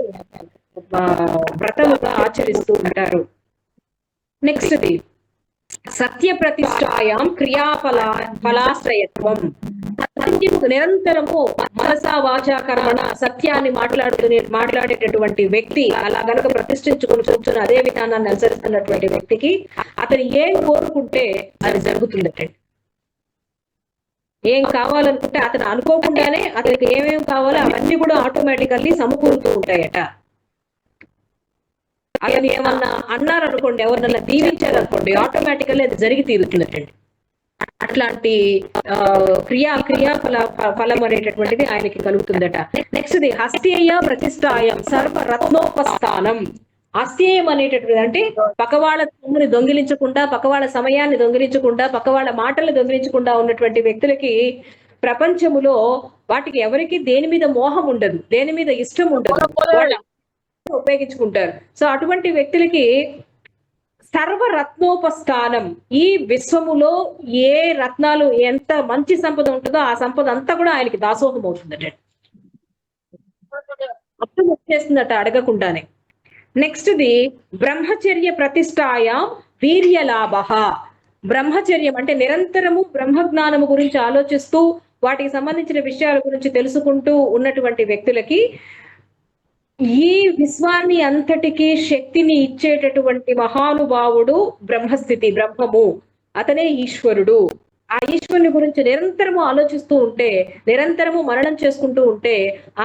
వ్రతముగా ఆచరిస్తూ ఉంటారు. నెక్స్ట్ సత్య ప్రతిష్టాయాం ఫలాశ్రయత్వం. సత్యము నిరంతరము మనసా వాచా కర్మణ సత్యాన్ని మాట్లాడేటటువంటి వ్యక్తి అలా గనక ప్రతిష్ఠించుకుని కూర్చొని అదే విధానాన్ని అనుసరిస్తున్నటువంటి వ్యక్తికి అతను ఏం కోరుకుంటే అది జరుగుతుందట. ఏం కావాలనుకుంటే అతను అనుకోకుండానే అతనికి ఏమేమి కావాలో అవన్నీ కూడా ఆటోమేటికల్లీ సమకూరుతూ ఉంటాయట. అతను ఏమన్నా అన్నారనుకోండి, ఎవరినన్నా దీవించారనుకోండి, ఆటోమేటికల్లీ అది జరిగి తీరుతుందటండి. అట్లాంటి ఫలం అనేటటువంటిది ఆయనకి కలుగుతుందట. నెక్స్ట్ హస్త్యేయ ప్రతిష్టాయం సర్వరత్నోపస్థానం. హస్త్యేయం అనేటటువంటి అంటే పక్కవాళ్ళ సొమ్ముని దొంగిలించకుండా, పక్కవాళ్ళ సమయాన్ని దొంగిలించకుండా, పక్కవాళ్ళ మాటలు దొంగిలించకుండా ఉన్నటువంటి వ్యక్తులకి ప్రపంచములో వాటికి ఎవరికి దేని మీద మోహం ఉండదు, దేని మీద ఇష్టం ఉండదు, వాళ్ళు ఉపయోగించుకుంటారు. సో అటువంటి వ్యక్తులకి సర్వరత్నోపస్థానం, ఈ విశ్వములో ఏ రత్నాలు ఎంత మంచి సంపద ఉంటుందో ఆ సంపద అంతా కూడా ఆయనకి దాసోహం అవుతుందట, అప్పుడు వచ్చేస్తుందట అడగకుండానే. నెక్స్ట్ది బ్రహ్మచర్య ప్రతిష్టాయాం వీర్యలాభ. బ్రహ్మచర్యం అంటే నిరంతరము బ్రహ్మజ్ఞానము గురించి ఆలోచిస్తూ వాటికి సంబంధించిన విషయాల గురించి తెలుసుకుంటూ ఉన్నటువంటి వ్యక్తులకి ఈ విశ్వాన్ని అంతటికీ శక్తిని ఇచ్చేటటువంటి మహానుభావుడు బ్రహ్మస్థితి, బ్రహ్మము, అతనే ఈశ్వరుడు. ఆ ఈశ్వరుని గురించి నిరంతరము ఆలోచిస్తూ ఉంటే, నిరంతరము మననం చేసుకుంటూ ఉంటే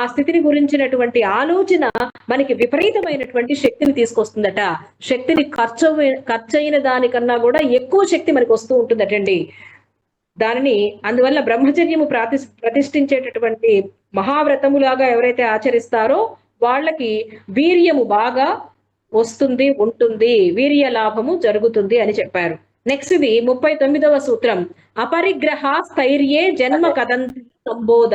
ఆ స్థితిని గురించినటువంటి ఆలోచన మనకి విపరీతమైనటువంటి శక్తిని తీసుకొస్తుందట. శక్తిని ఖర్చయిన దానికన్నా కూడా ఎక్కువ శక్తి మనకు వస్తూ ఉంటుందటండి. దానిని అందువల్ల బ్రహ్మచర్యము ప్రతిష్ఠించేటటువంటి మహావ్రతములాగా ఎవరైతే ఆచరిస్తారో వాళ్ళకి వీర్యము బాగా వస్తుంది, ఉంటుంది, వీర్య లాభము జరుగుతుంది అని చెప్పారు. నెక్స్ట్ది 39వ సూత్రం అపరిగ్రహ స్థైర్యే జన్మ కదంతి సంబోధ.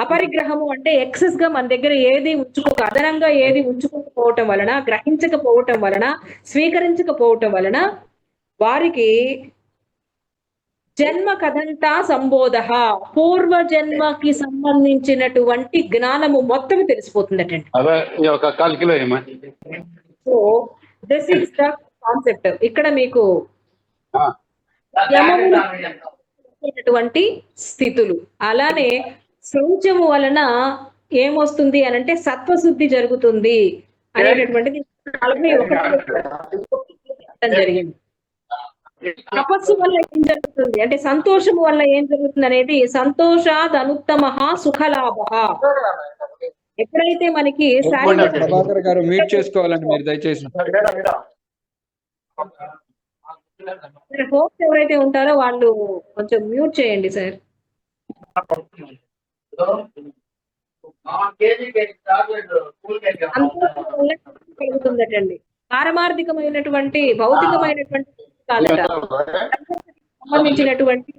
అపరిగ్రహము అంటే ఎక్సెస్ గా మన దగ్గర ఏది ఉంచుకోక, అదనంగా ఏది ఉంచుకోక గుర్తించకపోవటం వలన, గ్రహించకపోవటం వలన, స్వీకరించకపోవటం వలన వారికి జన్మ కథంతా సంబోధ, పూర్వ జన్మకి సంబంధించినటువంటి జ్ఞానము మొత్తం తెలిసిపోతుందటండి. So this is the concept. ఇక్కడ మీకు యమములు స్థితులు, అలానే శౌచము వలన ఏమొస్తుంది అని అంటే సత్వశుద్ధి జరుగుతుంది అనేటటువంటిది 41 జరిగింది. తపస్సు వల్ల ఏం జరుగుతుంది అంటే సంతోషము వల్ల ఏం జరుగుతుంది అనేది సంతోషాద్ అనుత్తమ సుఖలాభ. ఎప్పుడైతే మనకి ప్రభాకర్ గారు మ్యూట్ చేసుకోవాలండి మీరు దయచేసి. హోస్ట్ ఎవరైతే ఉంటారో వాళ్ళు కొంచెం మ్యూట్ చేయండి సార్. కలుగుతుందటండి పారమార్థికమైనటువంటి భౌతికమైనటువంటి సంబంధించినటువంటి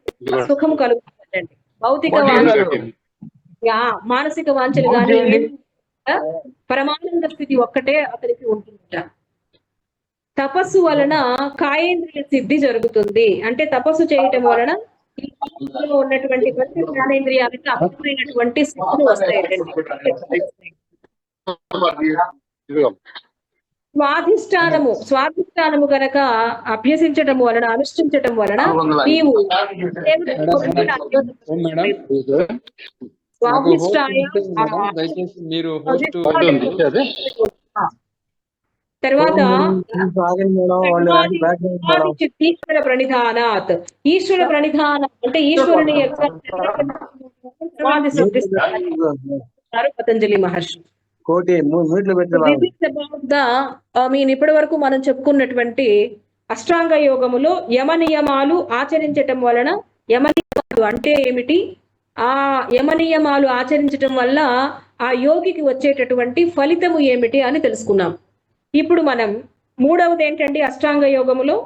సుఖము కలుగుతుందండి. భౌతిక వాంఛలు, మానసిక వాంఛలు కానీ పరమానంద స్థితి ఒక్కటే అతనికి ఉంటుందట. తపస్సు వలన కాయేంద్రియ సిద్ధి జరుగుతుంది. అంటే తపస్సు చేయటం వలన ఈ ఉన్నటువంటి ప్రతి జ్ఞానేంద్రియాలకు అద్భుతమైనటువంటి స్థితులు వస్తాయండి. స్వాధిష్టానము గనక అభ్యసించటం వలన, అనుష్ఠించటం వలన నీవు తర్వాత ఈశ్వర ప్రణిధానాత్, ఈశ్వర ప్రణిధానం అంటే ఈశ్వరుని పతంజలి మహర్షి. ఇప్పటి వరకు మనం చెప్పుకున్నటువంటి అష్టాంగ యోగములో యమ నియమాలు ఆచరించటం వలన, యమ నియమాలు అంటే ఏమిటి, ఆ యమ నియమాలు ఆచరించటం వల్ల ఆ యోగికి వచ్చేటటువంటి ఫలితము ఏమిటి అని తెలుసుకున్నాం. ఇప్పుడు మనం మూడవది ఏంటండి అష్టాంగ యోగములో?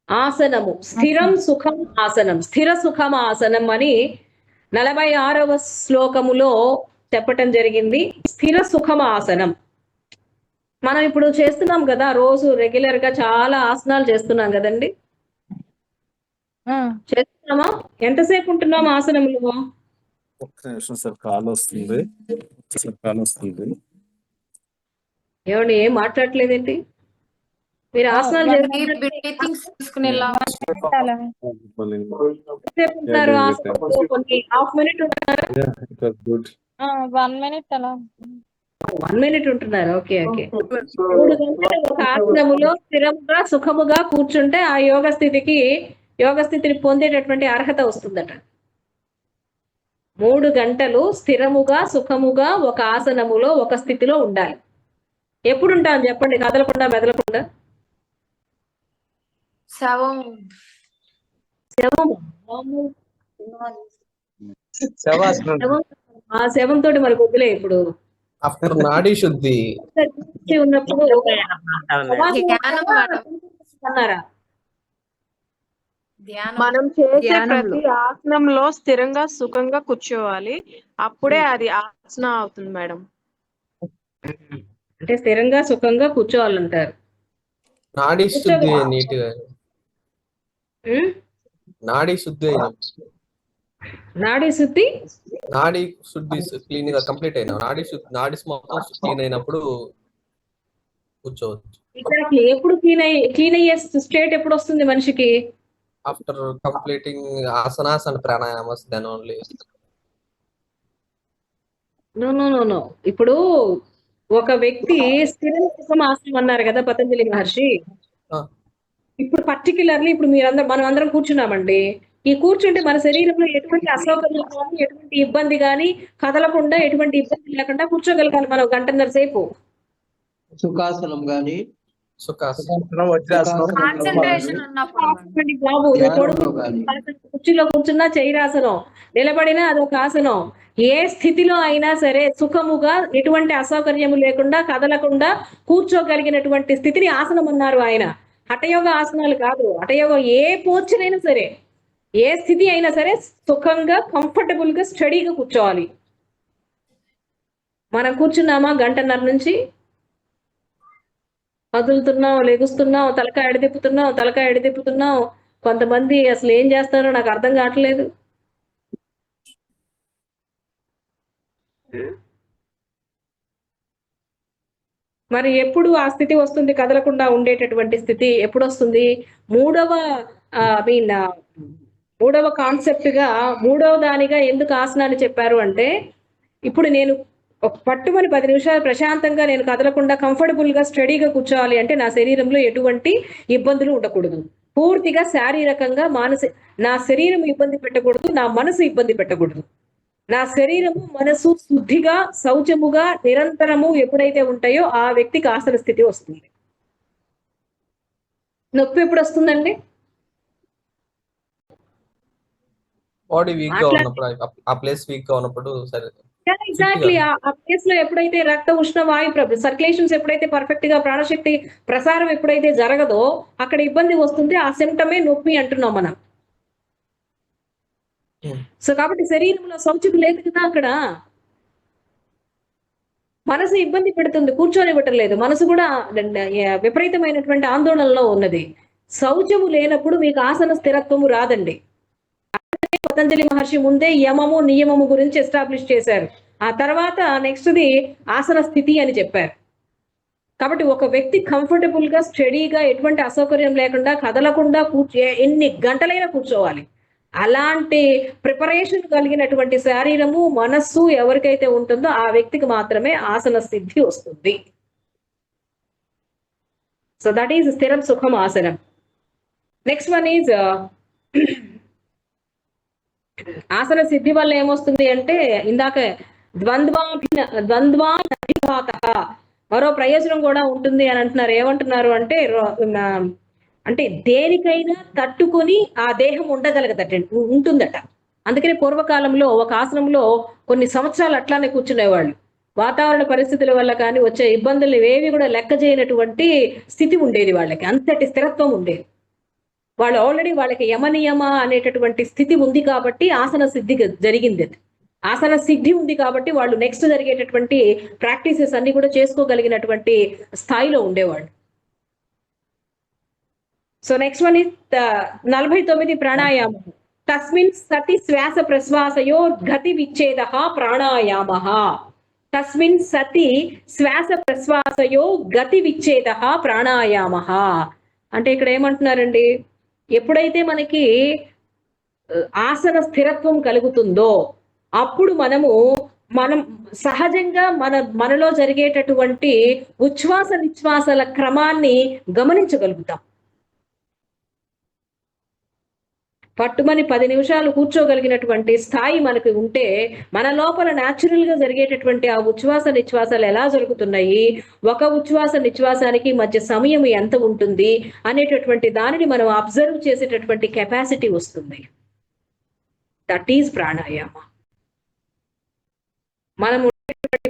ఆసనము. స్థిరం సుఖం ఆసనం, స్థిర సుఖం ఆసనం అని 46వ శ్లోకములో చెప్పటం జరిగింది. స్థిర సుఖం ఆసనం మనం ఇప్పుడు చేస్తున్నాం కదా, రోజు రెగ్యులర్ గా చాలా ఆసనాలు చేస్తున్నాం కదండి. చేస్తున్నామా? ఎంతసేపు ఉంటున్నాం ఆసనంలో? ఒక్క నిమిషం సార్, కాల్ వస్తుంది. ఏమండి ఏం మాట్లాడలేదేంటి మీరు? ఆసనాలు ఉంటున్నారు, కొన్ని హాఫ్ మినిట్ ఉంటున్నారు, 1 minute అలా 1 minute ఉంటున్నారు. Okay okay. 3 గంటలు ఒక ఆసనములో స్థిరముగా సుఖముగా కూర్చుంటే ఆ యోగ స్థితిని పొందేటటువంటి అర్హత వస్తుందట. 3 గంటలు స్థిరముగా సుఖముగా ఒక ఆసనములో ఒక స్థితిలో ఉండాలి. ఎప్పుడు ఉంటాను చెప్పండి, కదలకుండా మెదలకుండా? ఆ శవంతో మనకు వదిలే. ఇప్పుడు ఆఫ్టర్ నాడీ శుద్ధి ఉన్నప్పుడు అన్నారా, మనం చేసే ప్రతి ఆసనంలో స్థిరంగా సుఖంగా కూర్చోవాలి, అప్పుడే అది ఆసన అవుతుంది మేడం. అంటే స్థిరంగా సుఖంగా కూర్చోవాలంటారు. నాడీ శుద్ధి నీట్గా, నాడీ శుద్ధి క్లీన్ గా కంప్లీట్ అయినా నాడీ మొత్తం క్లీన్ అయినప్పుడు కూర్చోవచ్చు. ఇక్కడ ఎప్పుడు క్లీన్ అయ్యే స్టేట్ ఎప్పుడు వస్తుంది మనిషికి? After completing asanas and pranayamas then only. No. ఇప్పుడు ఒక వ్యక్తి స్థిర సుఖం ఆసనం అన్నారు కదా పతంజలి మహర్షి. ఇప్పుడు పర్టికులర్లీ ఇప్పుడు మనం అందరం కూర్చున్నామండి. ఈ కూర్చుంటే మన శరీరంలో ఎటువంటి అసౌకర్యం కానీ, ఎటువంటి ఇబ్బంది కానీ, కదలకుండా ఎటువంటి ఇబ్బంది లేకుండా కూర్చోగలగాలి మనం 1.5 గంటల సేపు. సుఖాసనం గాని, బాబు కుర్చీలో కూర్చున్నా చైరాసనం, నిలబడినా అదొక ఆసనం. ఏ స్థితిలో అయినా సరే సుఖముగా ఎటువంటి అసౌకర్యము లేకుండా కదలకుండా కూర్చోగలిగినటువంటి స్థితిని ఆసనం అన్నారు ఆయన. హఠయోగ ఆసనాలు కాదు. హఠయోగ ఏ పోస్చర్ అయినా సరే, ఏ స్థితి అయినా సరే సుఖంగా కంఫర్టబుల్ గా స్టడీగా కూర్చోవాలి. మనం కూర్చున్నామా గంటన్నర నుంచి, కదులుతున్నాం, లెగుస్తున్నాం, తలకాయ ఎడదిప్పుతున్నాం. కొంతమంది అసలు ఏం చేస్తారో నాకు అర్థం కావట్లేదు. మరి ఎప్పుడు ఆ స్థితి వస్తుంది? కదలకుండా ఉండేటటువంటి స్థితి ఎప్పుడు వస్తుంది? మూడవ కాన్సెప్ట్ గా, మూడవ దానిగా ఎందుకు ఆసనాన్ని చెప్పారు అంటే, ఇప్పుడు నేను పట్టుమని 10 నిమిషాలు ప్రశాంతంగా నేను కదలకుండా కంఫర్టబుల్ గా స్టడీగా కూర్చోవాలి అంటే నా శరీరంలో ఎటువంటి ఇబ్బందులు ఉండకూడదు. పూర్తిగా శారీరకంగా నా శరీరం ఇబ్బంది పెట్టకూడదు, నా మనసు ఇబ్బంది పెట్టకూడదు. నా శరీరము మనసు శుద్ధిగా శౌచముగా నిరంతరము ఎప్పుడైతే ఉంటాయో ఆ వ్యక్తికి ఆసన స్థితి వస్తుంది. నొప్పి ఎప్పుడు వస్తుందండి? బాడీ వీక్ గా ఉన్నప్పుడు, ఆ ప్లేస్ వీక్ గా ఉన్నప్పుడు. సరే, ఎగ్జాక్ట్లీ. ఆ ప్లేస్ లో ఎప్పుడైతే రక్త ఉష్ణ వాయు సర్క్యులేషన్స్ ఎప్పుడైతే పర్ఫెక్ట్ గా ప్రాణశక్తి ప్రసారం ఎప్పుడైతే జరగదో అక్కడ ఇబ్బంది వస్తుంది. ఆ సిమ్టమే నొప్పి అంటున్నాం మనం. సో కాబట్టి శరీరంలో శౌచం లేదు కదా అక్కడ. మనసు ఇబ్బంది పెడుతుంది, కూర్చొనివ్వటం లేదు. మనసు కూడా విపరీతమైనటువంటి ఆందోళనలో ఉన్నది. శౌచము లేనప్పుడు మీకు ఆసన స్థిరత్వము రాదండి. పతంజలి మహర్షి ముందే యమము నియమము గురించి ఎస్టాబ్లిష్ చేశారు. ఆ తర్వాత నెక్స్ట్ది ఆసన స్థితి అని చెప్పారు. కాబట్టి ఒక వ్యక్తి కంఫర్టబుల్ గా స్టడీగా ఎటువంటి అసౌకర్యం లేకుండా కదలకుండా ఎన్ని గంటలైనా కూర్చోవాలి. అలాంటి ప్రిపరేషన్ కలిగినటువంటి శరీరము మనస్సు ఎవరికైతే ఉంటుందో ఆ వ్యక్తికి మాత్రమే ఆసన సిద్ధి వస్తుంది. సో దట్ ఈస్ స్థిరం సుఖం ఆసనం. నెక్స్ట్ వన్ ఈజ్ ఆసన సిద్ధి వల్ల ఏమొస్తుంది అంటే, ఇందాక ద్వంద్వానధిఘాత మరో ప్రయోజనం కూడా ఉంటుంది అని అంటున్నారు. ఏమంటున్నారు అంటే, అంటే దేనికైనా తట్టుకొని ఆ దేహం ఉంటుందట. అందుకనే పూర్వకాలంలో ఒక ఆసనంలో కొన్ని సంవత్సరాలు అట్లానే కూర్చునేవాళ్ళు. వాతావరణ పరిస్థితుల వల్ల కానీ వచ్చే ఇబ్బందులు ఏవి కూడా లెక్క చేయనటువంటి స్థితి ఉండేది వాళ్ళకి. అంతటి స్థిరత్వం ఉండేది. వాళ్ళు ఆల్రెడీ వాళ్ళకి యమనియమ అనేటటువంటి స్థితి ఉంది కాబట్టి ఆసన సిద్ధి జరిగింది. ఆసన సిద్ధి ఉంది కాబట్టి వాళ్ళు నెక్స్ట్ జరిగేటటువంటి ప్రాక్టీసెస్ అన్ని కూడా చేసుకోగలిగినటువంటి స్థాయిలో ఉండేవాళ్ళు. సో నెక్స్ట్ వన్ ఇస్ 49 ప్రాణాయామం. తస్మిన్ సతి శ్వాస ప్రశ్వాసయో గతి విచ్ఛేద ప్రాణాయామ. తస్మిన్ సతి శ్వాస ప్రశ్వాసయో గతి విచ్ఛేద ప్రాణాయామ. అంటే ఇక్కడ ఏమంటున్నారండి, ఎప్పుడైతే మనకి ఆసన స్థిరత్వం కలుగుతుందో అప్పుడు మనం సహజంగా మనలో జరిగేటటువంటి ఉచ్ఛ్వాస నిశ్వాసాల క్రమాన్ని గమనించగలుగుతాం. పట్టుమని 10 నిమిషాలు కూర్చోగలిగినటువంటి స్థాయి మనకి ఉంటే మన లోపల న్యాచురల్ గా జరిగేటటువంటి ఆ ఉచ్ఛ్వాస నిశ్వాసాలు ఎలా జరుగుతున్నాయి, ఒక ఉచ్ఛ్వాస నిశ్వాసానికి మధ్య సమయం ఎంత ఉంటుంది అనేటటువంటి దానిని మనం అబ్జర్వ్ చేసేటటువంటి కెపాసిటీ వస్తుంది. That is pranayama. మనం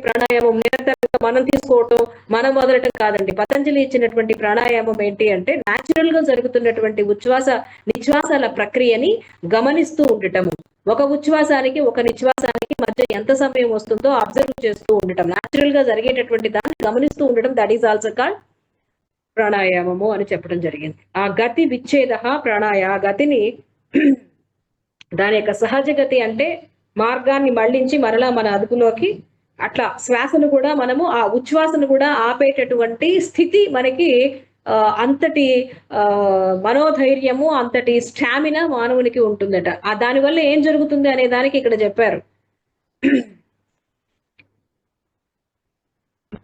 ప్రాణాయామం నిరంతరంగా మనం తీసుకోవటం, మనం వదలటం కాదండి. పతంజలి ఇచ్చినటువంటి ప్రాణాయామం ఏంటి అంటే, న్యాచురల్ గా జరుగుతున్నటువంటి ఉచ్ఛ్వాస నిశ్వాసాల ప్రక్రియని గమనిస్తూ ఉండటము. ఒక ఉచ్ఛ్వాసానికి ఒక నిశ్వాసానికి మధ్య ఎంత సమయం వస్తుందో అబ్జర్వ్ చేస్తూ ఉండటం, న్యాచురల్ గా జరిగేటటువంటి దాన్ని గమనిస్తూ ఉండటం. దట్ ఈస్ ఆల్సో కాల్డ్ ప్రాణాయామము అని చెప్పడం జరిగింది. ఆ గతి విచ్ఛేద గతిని, దాని యొక్క సహజ గతి అంటే మార్గాన్ని మళ్లించి మరలా మన అదుపులోకి, అట్లా శ్వాసను కూడా మనము ఆ ఉచ్ఛ్వాసను కూడా ఆపేటటువంటి స్థితి మనకి అంతటి మనోధైర్యము, అంతటి స్టామినా మానవునికి ఉంటుందట. దానివల్ల ఏం జరుగుతుంది అనే దానికి ఇక్కడ చెప్పారు.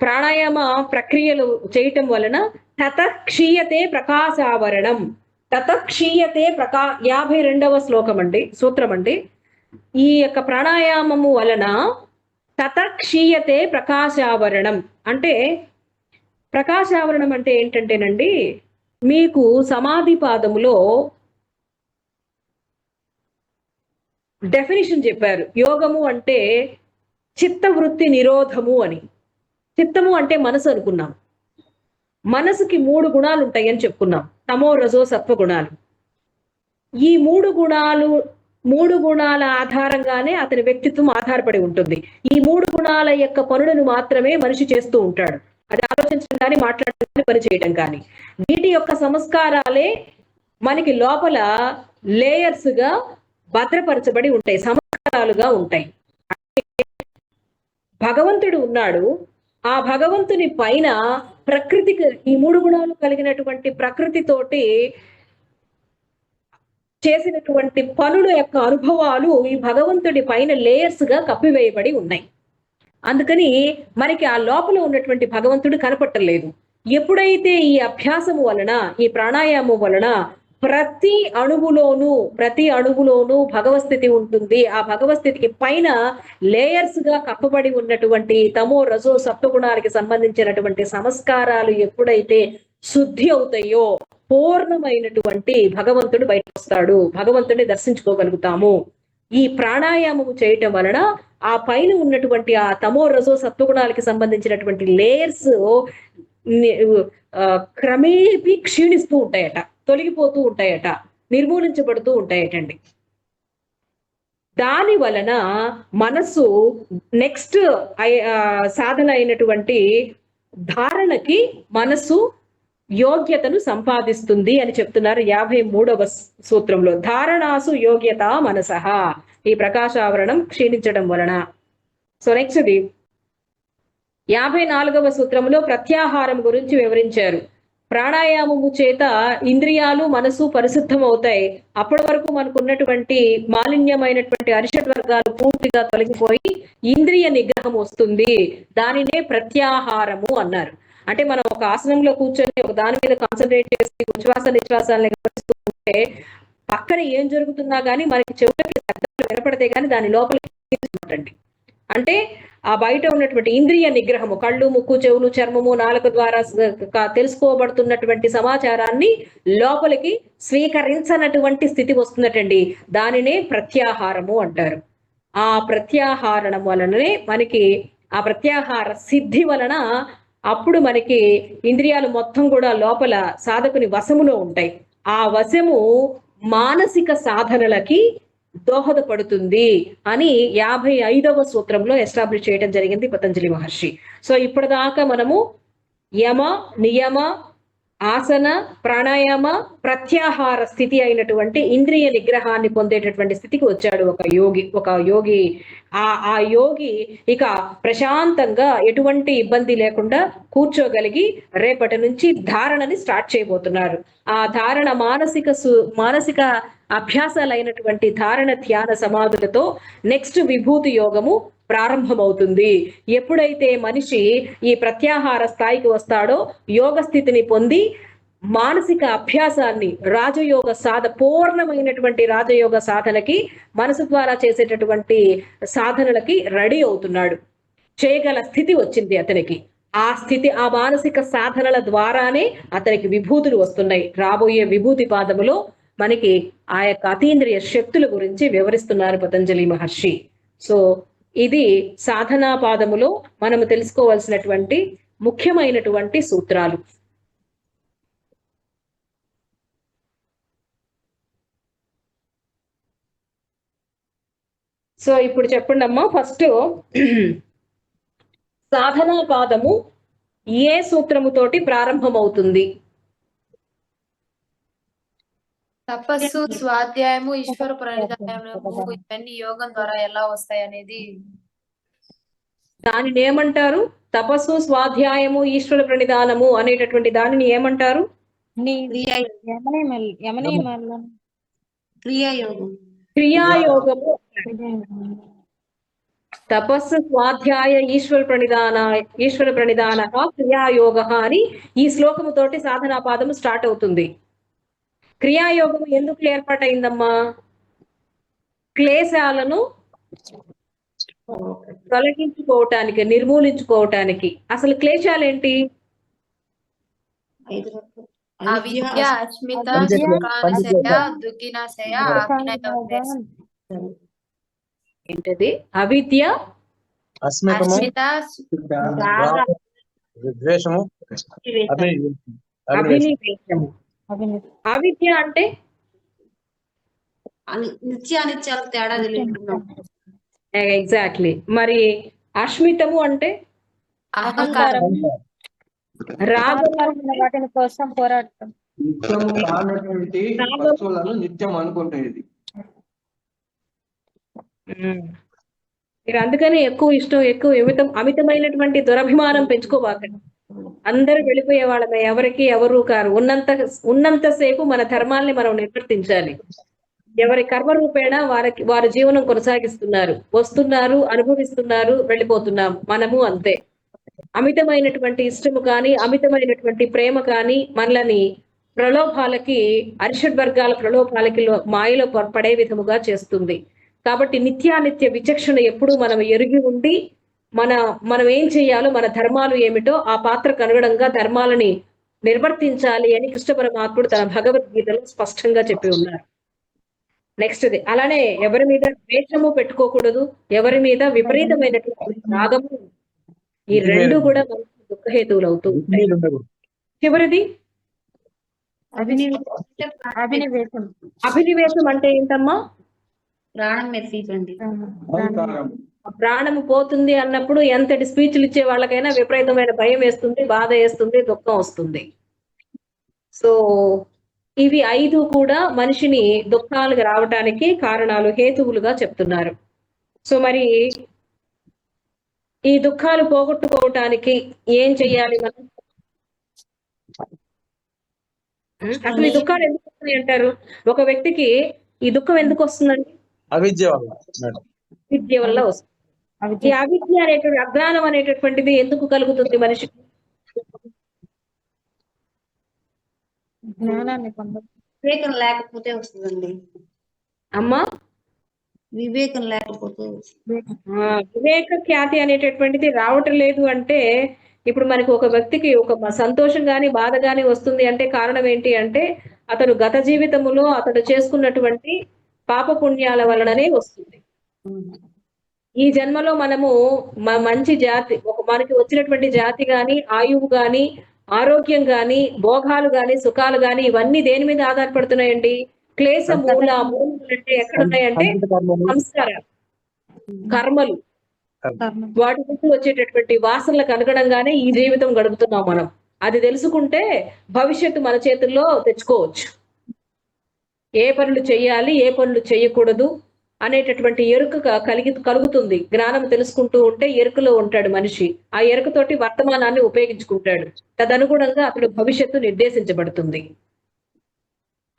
ప్రాణాయామ ప్రక్రియలు చేయటం వలన తత క్షీయతే ప్రకాశావరణం. తత క్షీయతే 52వ సూత్రం అండి. ఈ యొక్క ప్రాణాయామము వలన తత క్షీయతే ప్రకాశావరణం అంటే, ప్రకాశావరణం అంటే ఏంటంటేనండి, మీకు సమాధి పాదములో డెఫినిషన్ చెప్పారు. యోగము అంటే చిత్తవృత్తి నిరోధము అని. చిత్తము అంటే మనసు అనుకున్నాం. మనసుకి 3 గుణాలు ఉంటాయని చెప్పుకున్నాం, తమో రజో సత్వ గుణాలు. ఈ 3 గుణాలు 3 గుణాల ఆధారంగానే అతని వ్యక్తిత్వం ఆధారపడి ఉంటుంది. ఈ 3 గుణాల యొక్క పనులను మాత్రమే మనిషి చేస్తూ ఉంటాడు. అది ఆలోచించడం కానీ, మాట్లాడడం కానీ, పని చేయడం కానీ. వీటి యొక్క సంస్కారాలే మనకి లోపల లేయర్స్ గా భద్రపరచబడి ఉంటాయి, సంస్కారాలుగా ఉంటాయి. భగవంతుడు ఉన్నాడు. ఆ భగవంతుని పైన ప్రకృతికి ఈ 3 గుణాలు కలిగినటువంటి ప్రకృతితోటి చేసినటువంటి పనుల యొక్క అనుభవాలు ఈ భగవంతుడి పైన లేయర్స్ గా కప్పివేయబడి ఉన్నాయి. అందుకని మనకి ఆ లోపల ఉన్నటువంటి భగవంతుడు కనపట్టలేదు. ఎప్పుడైతే ఈ అభ్యాసము వలన, ఈ ప్రాణాయామం వలన ప్రతి అణువులోనూ భగవస్థితి ఉంటుంది. ఆ భగవస్థితికి పైన లేయర్స్ గా కప్పబడి ఉన్నటువంటి తమో రజో సత్వగుణాలకి సంబంధించినటువంటి సంస్కారాలు ఎప్పుడైతే శుద్ధి అవుతాయో పూర్ణమైనటువంటి భగవంతుడు బయటకు వస్తాడు. భగవంతుడిని దర్శించుకోగలుగుతాము. ఈ ప్రాణాయామము చేయటం వలన ఆ పైన ఉన్నటువంటి ఆ తమో రజో సత్వగుణాలకి సంబంధించినటువంటి లేయర్స్ క్రమేపీ క్షీణిస్తూ ఉంటాయట, తొలగిపోతూ ఉంటాయట, నిర్మూలించబడుతూ ఉంటాయటండి. దాని వలన మనసు నెక్స్ట్ సాధన అయినటువంటి ధారణకి మనసు యోగ్యతను సంపాదిస్తుంది అని చెప్తున్నారు 53వ సూత్రంలో. ధారణాసు యోగ్యత మనసః, ఈ ప్రకాశావరణం క్షీణించడం వలన. సో నెక్స్ట్ 54వ సూత్రంలో ప్రత్యాహారం గురించి వివరించారు. ప్రాణాయామము చేత ఇంద్రియాలు మనసు పరిశుద్ధం అవుతాయి. అప్పటి వరకు మనకు ఉన్నటువంటి మాలిన్యమైనటువంటి అరిషడ్ వర్గాలు పూర్తిగా తొలగిపోయి ఇంద్రియ నిగ్రహం వస్తుంది. దానినే ప్రత్యాహారము అన్నారు. అంటే మనం ఒక ఆసనంలో కూర్చొని ఒక దాని మీద కాన్సన్ట్రేట్ చేసి ఉచ్ఛ్వాస నిశ్వాసాలను గమనిస్తూ ఉంటే పక్కన ఏం జరుగుతున్నా కానీ మనకి చెవులకి శబ్దాలు వినపడితే కానీ దాని లోపలికి అంటే ఆ బయట ఉన్నటువంటి ఇంద్రియ నిగ్రహము, కళ్ళు, ముక్కు, చెవులు, చర్మము, నాలుక ద్వారా తెలుసుకోబడుతున్నటువంటి సమాచారాన్ని లోపలికి స్వీకరించనటువంటి స్థితి వస్తున్నట్టండి. దానినే ప్రత్యాహారము అంటారు. ఆ ప్రత్యాహారణం వలననే మనకి ఆ ప్రత్యాహార సిద్ధి వలన అప్పుడు మనకి ఇంద్రియాలు మొత్తం కూడా లోపల సాధకుని వశములో ఉంటాయి. ఆ వశము మానసిక సాధనలకి దోహదపడుతుంది అని 55వ సూత్రంలో ఎస్టాబ్లిష్ చేయడం జరిగింది పతంజలి మహర్షి. సో ఇప్పటిదాకా మనము యమ, నియమ, ఆసన, ప్రాణాయామ, ప్రత్యాహార స్థితి అయినటువంటి ఇంద్రియ నిగ్రహాన్ని పొందేటటువంటి స్థితికి వచ్చాడు ఒక యోగి. ఆ యోగి ఇక ప్రశాంతంగా ఎటువంటి ఇబ్బంది లేకుండా కూర్చోగలిగి రేపటి నుంచి ధారణని స్టార్ట్ చేయబోతున్నారు. ఆ ధారణ మానసిక అభ్యాసాలైనటువంటి ధారణ, ధ్యాన, సమాధులతో నెక్స్ట్ విభూతి యోగము ప్రారంభమవుతుంది. ఎప్పుడైతే మనిషి ఈ ప్రత్యాహార స్థాయికి వస్తాడో యోగ స్థితిని పొంది మానసిక అభ్యాసాన్ని పూర్ణమైనటువంటి రాజయోగ సాధనకి మనసు ద్వారా చేసేటటువంటి సాధనలకి రెడీ అవుతున్నాడు. చేయగల స్థితి వచ్చింది అతనికి. ఆ స్థితి, ఆ మానసిక సాధనల ద్వారానే అతనికి విభూతులు వస్తున్నాయి. రాబోయే విభూతి పాదములో మనకి ఆ యొక్క అతీంద్రియ శక్తుల గురించి వివరిస్తున్నారు పతంజలి మహర్షి. సో ఇది సాధనా పాదములో మనము తెలుసుకోవాల్సినటువంటి ముఖ్యమైనటువంటి సూత్రాలు. సో ఇప్పుడు చెప్పండి అమ్మా, ఫస్ట్ సాధనా పాదము ఏ సూత్రముతోటి ప్రారంభమవుతుంది? తపస్సు, స్వాధ్యాయము, ఈశ్వర ప్రణిధానము ఇవన్నీ యోగం ద్వారా ఎలా వస్తాయి అనేది. దానిని ఏమంటారు? తపస్సు, స్వాధ్యాయము, ఈశ్వర ప్రణిధానము అనేటటువంటి దానిని ఏమంటారు? క్రియాయోగము. తపస్సు, స్వాధ్యాయ, ఈశ్వర ప్రణిధాన క్రియాయోగ అని ఈ శ్లోకముతోటి సాధనా పాదము స్టార్ట్ అవుతుంది. క్రియాయోగం ఎందుకు ఏర్పాటైందమ్మా? క్లేశాలను తొలగించుకోవటానికి, నిర్మూలించుకోవటానికి. అసలు క్లేశాలు ఏంటి? అవిద్య, అస్మిత, దుఃఖినాశయ, ఏంటది? అవిద్య, అస్మిత, అభినివేశము. అవిద్య అంటే నిత్య అనిత్యాలకు తేడా తెలియకున్నాం. ఎగ్జాక్ట్లీ. మరి అస్మితము అంటే అహంకారం. రాగము అహంకారమైన వాటిని కోసం పోరాటం. నిత్యము కానటువంటి వస్తువులను నిత్యం అనుకుంటేది. మీరు అందుకని ఎక్కువ అమితమైనటువంటి దురభిమానం పెంచుకోబాకండి. అందరూ వెళ్ళిపోయే వాళ్ళమే, ఎవరు కారు. ఉన్నంతసేపు మన ధర్మాల్ని మనం నిర్వర్తించాలి. ఎవరి కర్మ రూపేణ వారి జీవనం కొనసాగిస్తున్నారు, వస్తున్నారు, అనుభవిస్తున్నారు, వెళ్ళిపోతున్నాం. మనము అంతే. అమితమైనటువంటి ఇష్టము కానీ, అమితమైనటువంటి ప్రేమ కానీ మనల్ని అరిషడ్ వర్గాల ప్రలోభాలకి మాయలో పడే విధముగా చేస్తుంది. కాబట్టి నిత్యానిత్య విచక్షణ ఎప్పుడు మనం ఎరిగి ఉండి మనం ఏం చేయాలో, మన ధర్మాలు ఏమిటో ఆ పాత్రకు అనుగుణంగా ధర్మాలని నిర్వర్తించాలి అని కృష్ణ పరమాత్ముడు తన భగవద్గీతలో స్పష్టంగా చెప్పి ఉన్నారు. నెక్స్ట్ అలానే ఎవరి మీద ద్వేషము పెట్టుకోకూడదు, ఎవరి మీద విపరీతమైనటువంటి రాగము. ఈ రెండు కూడా మనకు దుఃఖహేతువులు అవుతూ ఉంటాయి. చివరిది అభినివేశం అంటే ఏంటమ్మా? ప్రాణం మెత్తిపండి. ప్రాణము పోతుంది అన్నప్పుడు ఎంతటి స్పీచ్లు ఇచ్చే వాళ్ళకైనా విపరీతమైన భయం వేస్తుంది, బాధ వేస్తుంది, దుఃఖం వస్తుంది. సో ఇవి 5 కూడా మనిషిని దుఃఖాలకు రావటానికి కారణాలు, హేతువులుగా చెప్తున్నారు. సో మరి ఈ దుఃఖాలు పోగొట్టుకోవటానికి ఏం చెయ్యాలి మనం? అసలు ఈ దుఃఖాలు ఎందుకు వస్తున్నాయి అంటారు? ఒక వ్యక్తికి ఈ దుఃఖం ఎందుకు వస్తుందండి? అవిద్య వల్ల. విద్య వల్ల వస్తుంది. ఈ అవిద్య అనేటువంటి అజ్ఞానం అనేటటువంటిది ఎందుకు కలుగుతుంది మనిషికి? జ్ఞానాన్ని పొందడం. వివేకం లేకపోతే వస్తుందండి. అమ్మా, వివేకం లేకపోతే వివేక ఖ్యాతి అనేటటువంటిది రావటం లేదు అంటే, ఇప్పుడు మనకి ఒక వ్యక్తికి ఒక సంతోషం గాని బాధ గాని వస్తుంది అంటే కారణం ఏంటి అంటే, అతను గత జీవితములో అతడు చేసుకున్నటువంటి పాపపుణ్యాల వలననే వస్తుంది. ఈ జన్మలో మనము మంచి జాతి, మనకి వచ్చినటువంటి జాతి గాని, ఆయువు గాని, ఆరోగ్యం గాని, భోగాలు గాని, సుఖాలు గాని, ఇవన్నీ దేని మీద ఆధారపడుతున్నాయండి? క్లేశ మూల. మూలములు అంటే ఎక్కడున్నాయంటే సంస్కారాలు, కర్మలు. వాటి నుంచి వచ్చేటటువంటి వాసనలకు అనుగుణంగానే ఈ జీవితం గడుపుతున్నాం మనం. అది తెలుసుకుంటే భవిష్యత్తు మన చేతుల్లో తెచ్చుకోవచ్చు. ఏ పనులు చేయాలి, ఏ పనులు చేయకూడదు అనేటటువంటి ఎరుక కలుగుతుంది. జ్ఞానం తెలుసుకుంటూ ఉంటే ఎరుకలో ఉంటాడు మనిషి. ఆ ఎరుకతోటి వర్తమానాన్ని ఉపయోగించుకుంటాడు. తదనుగుణంగా అతడు భవిష్యత్తు నిర్దేశించబడుతుంది.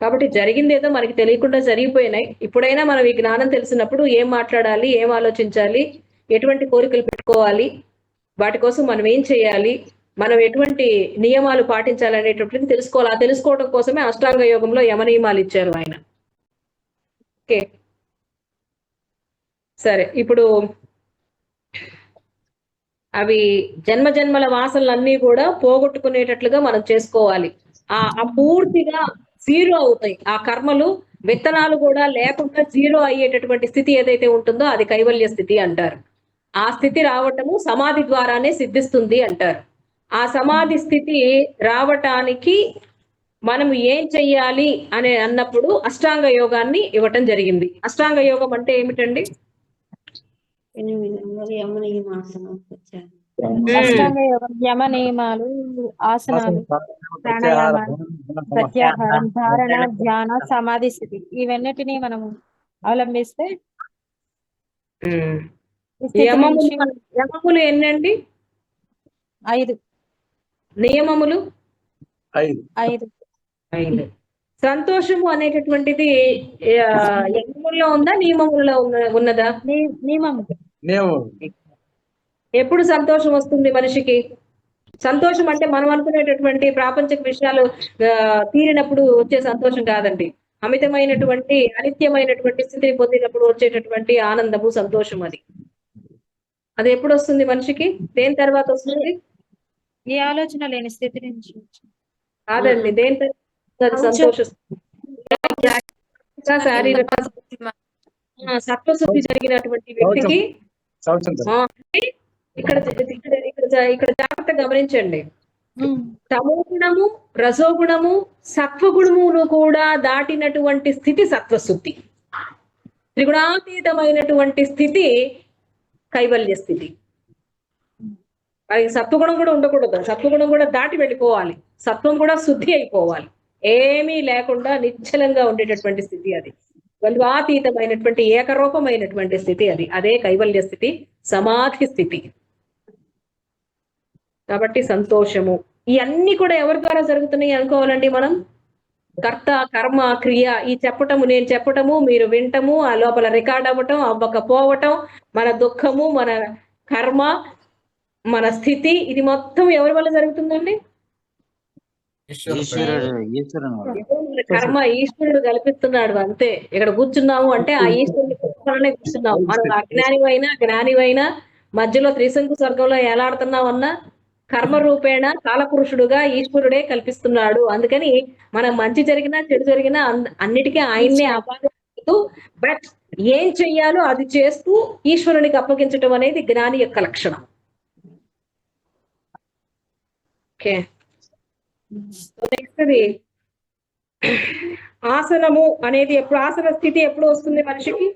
కాబట్టి జరిగింది ఏదో మనకి తెలియకుండా జరిగిపోయినాయి. ఇప్పుడైనా మనం ఈ జ్ఞానం తెలిసినప్పుడు ఏం మాట్లాడాలి, ఏం ఆలోచించాలి, ఎటువంటి కోరికలు పెట్టుకోవాలి, వాటి కోసం మనం ఏం చేయాలి, మనం ఎటువంటి నియమాలు పాటించాలి అనేటటువంటిది తెలుసుకోవాలి. ఆ తెలుసుకోవడం కోసమే అష్టాంగ యోగంలో యమ నియమాలు ఇచ్చారు ఆయన. ఓకే, సరే. ఇప్పుడు అవి జన్మజన్మల వాసనలన్నీ కూడా పోగొట్టుకునేటట్లుగా మనం చేసుకోవాలి. ఆ పూర్తిగా జీరో అవుతాయి ఆ కర్మలు. విత్తనాలు కూడా లేకుండా జీరో అయ్యేటటువంటి స్థితి ఏదైతే ఉంటుందో అది కైవల్య స్థితి అంటారు. ఆ స్థితి రావటము సమాధి ద్వారానే సిద్ధిస్తుంది అంటారు. ఆ సమాధి స్థితి రావటానికి మనం ఏం చెయ్యాలి అని అన్నప్పుడు అష్టాంగ యోగాన్ని ఇవ్వటం జరిగింది. అష్టాంగ యోగం అంటే ఏమిటండి? అష్టాంగ యోగం యమ నియమాలు, ఆసనాలు, ప్రాణాయామాలు, ప్రత్యాహారం, ధారణ, ధ్యాన, సమాధి స్థితి, ఇవన్నిటిని మనము అవలంబిస్తే యమములు ఎన్నండి? 5. నియమములు 5. సంతోషము అనేటటువంటిది యమముల్లో ఉందా, నియమములలో ఉన్నదా? నియమము. ఎప్పుడు సంతోషం వస్తుంది మనిషికి? సంతోషం అంటే మనం అనుకునేటటువంటి ప్రాపంచిక విషయాలు తీరినప్పుడు వచ్చే సంతోషం కాదండి. అమితమైనటువంటి అనిత్యమైనటువంటి స్థితిని పొందినప్పుడు వచ్చేటటువంటి ఆనందము, సంతోషం. అది ఎప్పుడు వస్తుంది మనిషికి? దేని తర్వాత వస్తుంది? ఈ ఆలోచన లేని స్థితి నుంచి కాదండి. దేని తర్వాత సంతోషం? శారీరక సత్వశుద్ధి జరిగినటువంటి వ్యక్తికి ఇక్కడ జాగ్రత్త గమనించండి. తమోగుణము, రజోగుణము, సత్వగుణమును కూడా దాటినటువంటి స్థితి సత్వశుద్ధి. త్రిగుణాతీతమైనటువంటి స్థితి కైవల్య స్థితి. అది సత్వగుణం కూడా ఉండకూడదు, సత్వగుణం కూడా దాటి వెళ్ళిపోవాలి, సత్వం కూడా శుద్ధి అయిపోవాలి, ఏమీ లేకుండా నిశ్చలంగా ఉండేటటువంటి స్థితి అది. ద్వంద్వాతీతమైనటువంటి ఏకరూపమైనటువంటి స్థితి అది, అదే కైవల్య స్థితి, సమాధి స్థితి. కాబట్టి సంతోషము ఇవన్నీ కూడా ఎవరి ద్వారా జరుగుతున్నాయి అనుకోవాలండి మనం? కర్త, కర్మ, క్రియ, ఈ చెప్పటము, నేను చెప్పటము, మీరు వింటము, ఆ లోపల రికార్డ్ అవ్వటం, అవ్వకపోవటం, మన దుఃఖము, మన కర్మ, మన స్థితి, ఇది మొత్తం ఎవరి వల్ల జరుగుతుందండి? మన కర్మ ఈశ్వరుడు కల్పిస్తున్నాడు అంతే. ఇక్కడ కూర్చున్నాము అంటే ఆ ఈశ్వరుని వల్లనే కూర్చున్నాము. మనం అజ్ఞానివైనా జ్ఞానివైనా మధ్యలో త్రిశంకు స్వర్గంలో ఎలాడుతున్నామన్నా కర్మ రూపేణ కాలపురుషుడుగా ఈశ్వరుడే కల్పిస్తున్నాడు. అందుకని మనం మంచి జరిగినా చెడు జరిగినా అన్నిటికీ ఆయన్నే అపాదిస్తూ, బట్ ఏం చెయ్యాలో అది చేస్తూ ఈశ్వరునికి అప్పగించటం అనేది జ్ఞాని యొక్క లక్షణం. ఓకే, నెక్స్ట్ ఆసనము అనేది ఎప్పుడు, ఆసన స్థితి ఎప్పుడు వస్తుంది మనిషికి?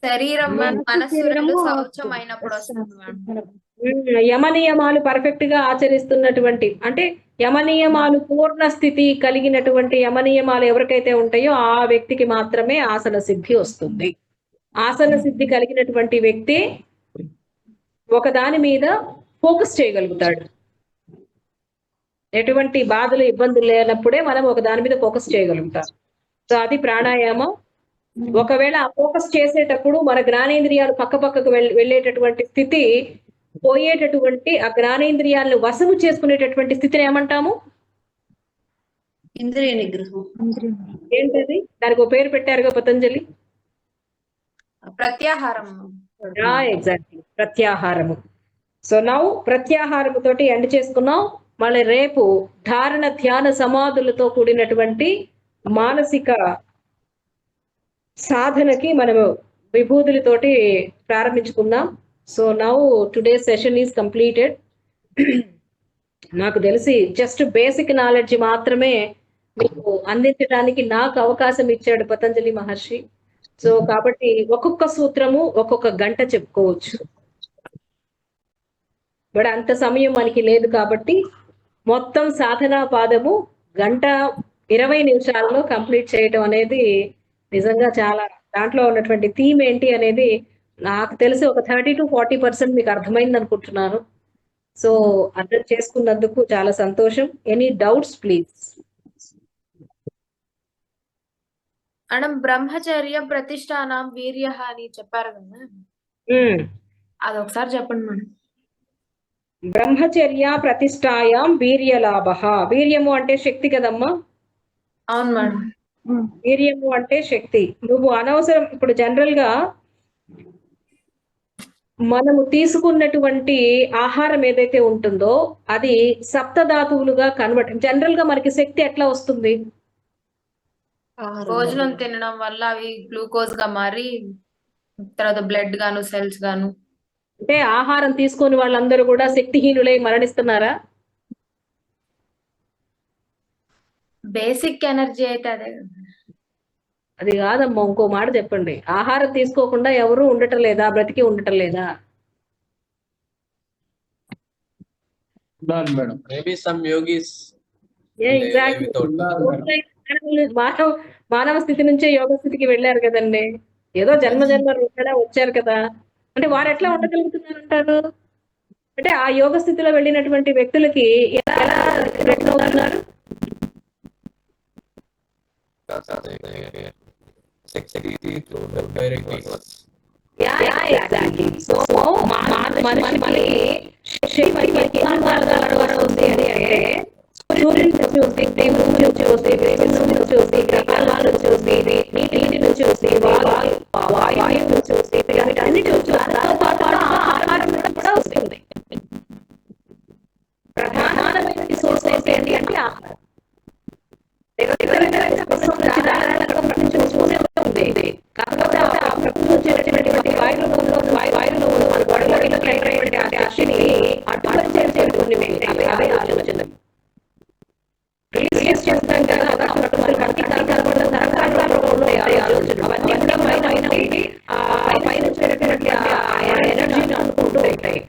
శరీరం మనస్సు రెండు శౌచమైనప్పుడు వస్తుంది. యమనియమాలు పర్ఫెక్ట్ గా ఆచరిస్తున్నటువంటి, అంటే యమనియమాలు పూర్ణ స్థితి కలిగినటువంటి యమనియమాలు ఎవరికైతే ఉంటాయో ఆ వ్యక్తికి మాత్రమే ఆసన సిద్ధి వస్తుంది. ఆసన సిద్ధి కలిగినటువంటి వ్యక్తి ఒకదాని మీద ఫోకస్ చేయగలుగుతాడు. ఎటువంటి బాధలు ఇబ్బందులు లేనప్పుడే మనం ఒక దాని మీద ఫోకస్ చేయగలుగుతాం. సో అది ప్రాణాయామం. ఒకవేళ ఆ ఫోకస్ చేసేటప్పుడు మన జ్ఞానేంద్రియాలు పక్కకు వెళ్ళేటటువంటి స్థితి పోయేటటువంటి, ఆ జ్ఞానేంద్రియాలను వశము చేసుకునేటటువంటి స్థితిని ఏమంటాము? ఇంద్రియ నిగ్రహం. ఏంటది? దానికి ఒక పేరు పెట్టారుగా పతంజలి, ప్రత్యాహారం. ఎగ్జాక్ట్లీ, ప్రత్యాహారము. సో నౌ ప్రత్యాహారము తోటి ఎండ్ చేసుకున్నాం. మళ్ళీ రేపు ధారణ, ధ్యాన, సమాధులతో కూడినటువంటి మానసిక సాధనకి మనము విభూతులతోటి ప్రారంభించుకుందాం. So now today session is completed. నాకు తెలిసి జస్ట్ బేసిక్ నాలెడ్జ్ మాత్రమే మీకు అందించడానికి నాకు అవకాశం ఇచ్చాడు పతంజలి మహర్షి. సో కాబట్టి ఒక్కొక్క సూత్రము ఒక్కొక్క గంట చెప్పుకోవచ్చు, బట్ అంత సమయం మనకి లేదు. కాబట్టి మొత్తం సాధనా పాదము 1:20 నిమిషాల్లో కంప్లీట్ చేయటం అనేది నిజంగా చాలా, దాంట్లో ఉన్నటువంటి థీమ్ ఏంటి అనేది నాకు తెలిసి ఒక 30 to 40% మీకు అర్థమైంది అనుకుంటున్నాను. సో అర్థం చేసుకున్నందుకు చాలా సంతోషం. Any doubts please? మేడం, బ్రహ్మచర్య ప్రతిష్టానం వీర్య అని చెప్పారు కదా, అది ఒకసారి చెప్పండి మేడం. బ్రహ్మచర్య ప్రతిష్టాయాం వీర్యలాభ. వీర్యము అంటే శక్తి కదమ్మా? అవును మేడం. వీర్యము అంటే శక్తి. నువ్వు అనవసరం, ఇప్పుడు జనరల్ గా మనము తీసుకున్నటువంటి ఆహారం ఏదైతే ఉంటుందో అది సప్తధాతువులుగా కన్వర్ట్. జనరల్ గా మనకి శక్తి ఎట్లా వస్తుంది? భోజనం తినడం వల్ల అవి గ్లూకోజ్ గా మారి తర్వాత బ్లడ్ గాను సెల్స్ గాను. అంటే ఆహారం తీసుకొని వాళ్ళందరూ కూడా శక్తిహీనులై మరణిస్తున్నారా? బేసిక్ ఎనర్జీ అయితే అదే. అది కాదమ్మా, ఇంకో మాట చెప్పండి. ఆహారం తీసుకోకుండా ఎవరు ఉండటం లేదా, బ్రతికి ఉండటం లేదా? Madam maybe some yogis exactly. మానవ స్థితి నుంచే యోగ స్థితికి వెళ్ళారు కదండి. ఏదో జన్మ రూపేణా వచ్చారు కదా. అంటే వారు ఎట్లా ఉండగలుగుతున్నారు అంటారు? అంటే ఆ యోగ స్థితిలో వెళ్ళినటువంటి వ్యక్తులకి ఎలా అవుతున్నారు? సూర్యుని చూసి, భూమిని చూసి, విష్ణువుని చూసి, గ్రహాలను చూసి, నీటిని చూసి, వాయువుని చూసి, వీటన్నిటి దాంతో పాటు ఆహారం కూడా వస్తుంది. ప్రధానమైన సోర్స్ ఏంటి అంటే ఆహారం. కాకపోతే ఆ ప్రకృతి వచ్చేటటువంటి వాయువులో మన గొడవలోకి అగ్నిని అడ్డుపరిచేటువంటి అవే ఆలోచన. రిలీజ్ చేస్తాం కదా, మనకి కనపడడం తరంగాల్లో ఉంటాయి ఆలోచనలు. అవన్నీ కూడా పైన వచ్చేటటువంటి ఎనర్జీని అనుకుంటూ ఉంటాయి.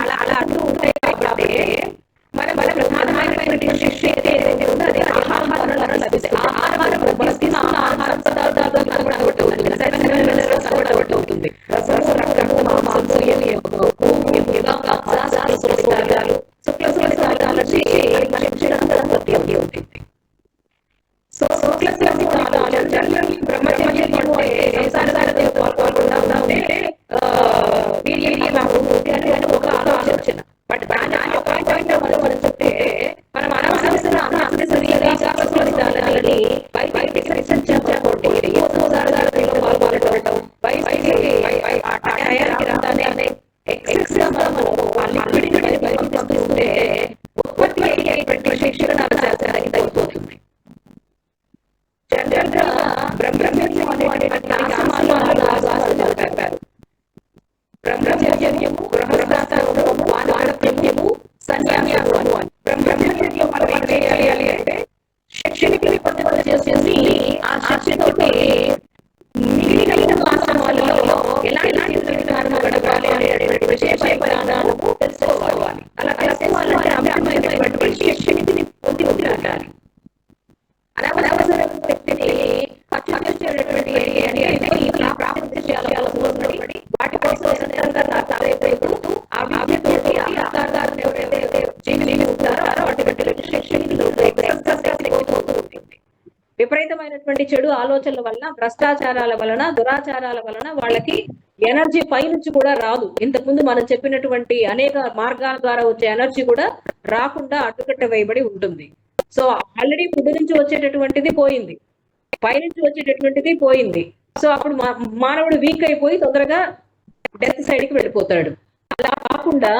అలా అంటూ ఉంటాయి కాబట్టి మన ప్రధానమైనటువంటి శక్తి ఏదైతే ఉందో అది ఆహారం వల్ల లభిస్తుంది. ఆహారం మనం తీసుకున్న ఆహార పదార్థాలతో కనబడబట్టి అవుతుంది. సో బ్రహ్మచర్యము సంసార పాల్గొంటా ఉంటే ఒక ఆలోచన. బట్ దాని ఒక పాయింట్ మనం చెప్తే మనం ఫలితాలని బయటికి పాల్గొనడం, బయటికి రావడాన్ని ఎక్సెస్ గా మనము లిక్విడ్ బయటికి పంపిస్తుంటే ఉత్పత్తి అయ్యేటువంటి శిక్షణాలు తగ్గిపోతుంది. జనరల్ గా బ్రహ్మచర్యం అనేటువంటి ఆసనాలు చెప్పారు. బ్రహ్మచర్యము, గృహస్థాశ్రమము, వానప్రస్థము, సన్యాసము అని. బ్రహ్మచర్యం మనం ఏం చేయాలి అంటే శక్తిని పొందడం చేసేసి ఆ శక్తితోటి మిగిలిన ఆసనాలలో ఎలాంటి విధానం గడపాలి అనేటువంటి విశేష పరిణామాలు తెలుసుకోవాలి. అలా తెలుసుకోవాలంటే అమితమైనటువంటి శక్తిని పొంది ఉండాలి. అనవసర శక్తిని ఖర్చు చేసేటటువంటి ప్రాప్తి చేయాల్సి వస్తుంది. వాటి కోసం తారైపోతూ ఆ విద్యతోటి ఆకారాలను ఎవరైతే జీవిని ఉంటారో అటువంటి శక్తిని విపరీతమైనటువంటి చెడు ఆలోచనల వలన, భ్రష్టాచారాల వలన, దురాచారాల వలన వాళ్ళకి ఎనర్జీ పైనుంచి కూడా రాదు. ఇంతకుముందు మనం చెప్పినటువంటి అనేక మార్గాల ద్వారా వచ్చే ఎనర్జీ కూడా రాకుండా అడ్డుకట్ట వేయబడి ఉంటుంది. సో ఆల్రెడీ ఫుడ్ నుంచి వచ్చేటటువంటిది పోయింది, పైనుంచి వచ్చేటటువంటిది పోయింది. సో అప్పుడు మానవుడు వీక్ అయిపోయి తొందరగా డెత్ సైడ్ కి వెళ్ళిపోతాడు. అలా కాకుండా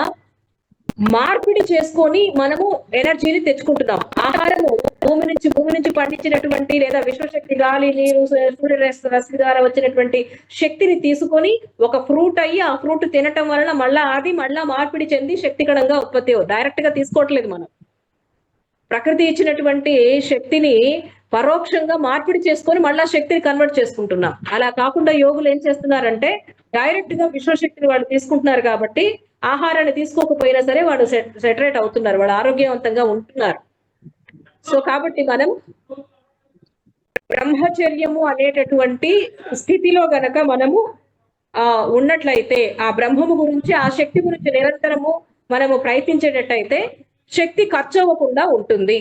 మార్పిడి చేసుకొని మనము ఎనర్జీని తెచ్చుకుంటున్నాం. ఆహారము భూమి నుంచి పండించినటువంటి లేదా విశ్వశక్తి, గాలి, నీరు, సూర్యరశ్మి ద్వారా వచ్చినటువంటి శక్తిని తీసుకొని ఒక ఫ్రూట్ అయ్యి ఆ ఫ్రూట్ తినటం వలన మళ్ళా మార్పిడి చెంది శక్తికరంగా ఉత్పత్తి డైరెక్ట్ గా తీసుకోవట్లేదు. మనం ప్రకృతి ఇచ్చినటువంటి శక్తిని పరోక్షంగా మార్పిడి చేసుకొని మళ్ళా శక్తిని కన్వర్ట్ చేసుకుంటున్నాం. అలా కాకుండా యోగులు ఏం చేస్తున్నారంటే డైరెక్ట్ గా విశ్వశక్తిని వాళ్ళు తీసుకుంటున్నారు కాబట్టి ఆహారాన్ని తీసుకోకపోయినా సరే వాళ్ళు సెటరేట్ అవుతున్నారు, వాళ్ళు ఆరోగ్యవంతంగా ఉంటున్నారు. సో కాబట్టి మనం బ్రహ్మచర్యము అనేటటువంటి స్థితిలో గనక మనము ఉన్నట్లయితే ఆ బ్రహ్మము గురించి, ఆ శక్తి గురించి నిరంతరము మనము ప్రయత్నించేటట్టయితే శక్తి ఖర్చు అవ్వకుండా ఉంటుంది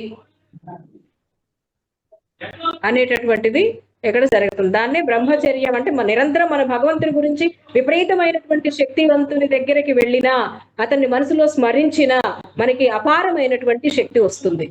అనేటటువంటిది ఎక్కడ జరుగుతుంది. దాన్నే బ్రహ్మచర్యం అంటే నిరంతరం మన భగవంతుని గురించి విపరీతమైనటువంటి శక్తివంతుని దగ్గరికి వెళ్ళినా, అతన్ని మనసులో స్మరించినా మనకి అపారమైనటువంటి శక్తి వస్తుంది.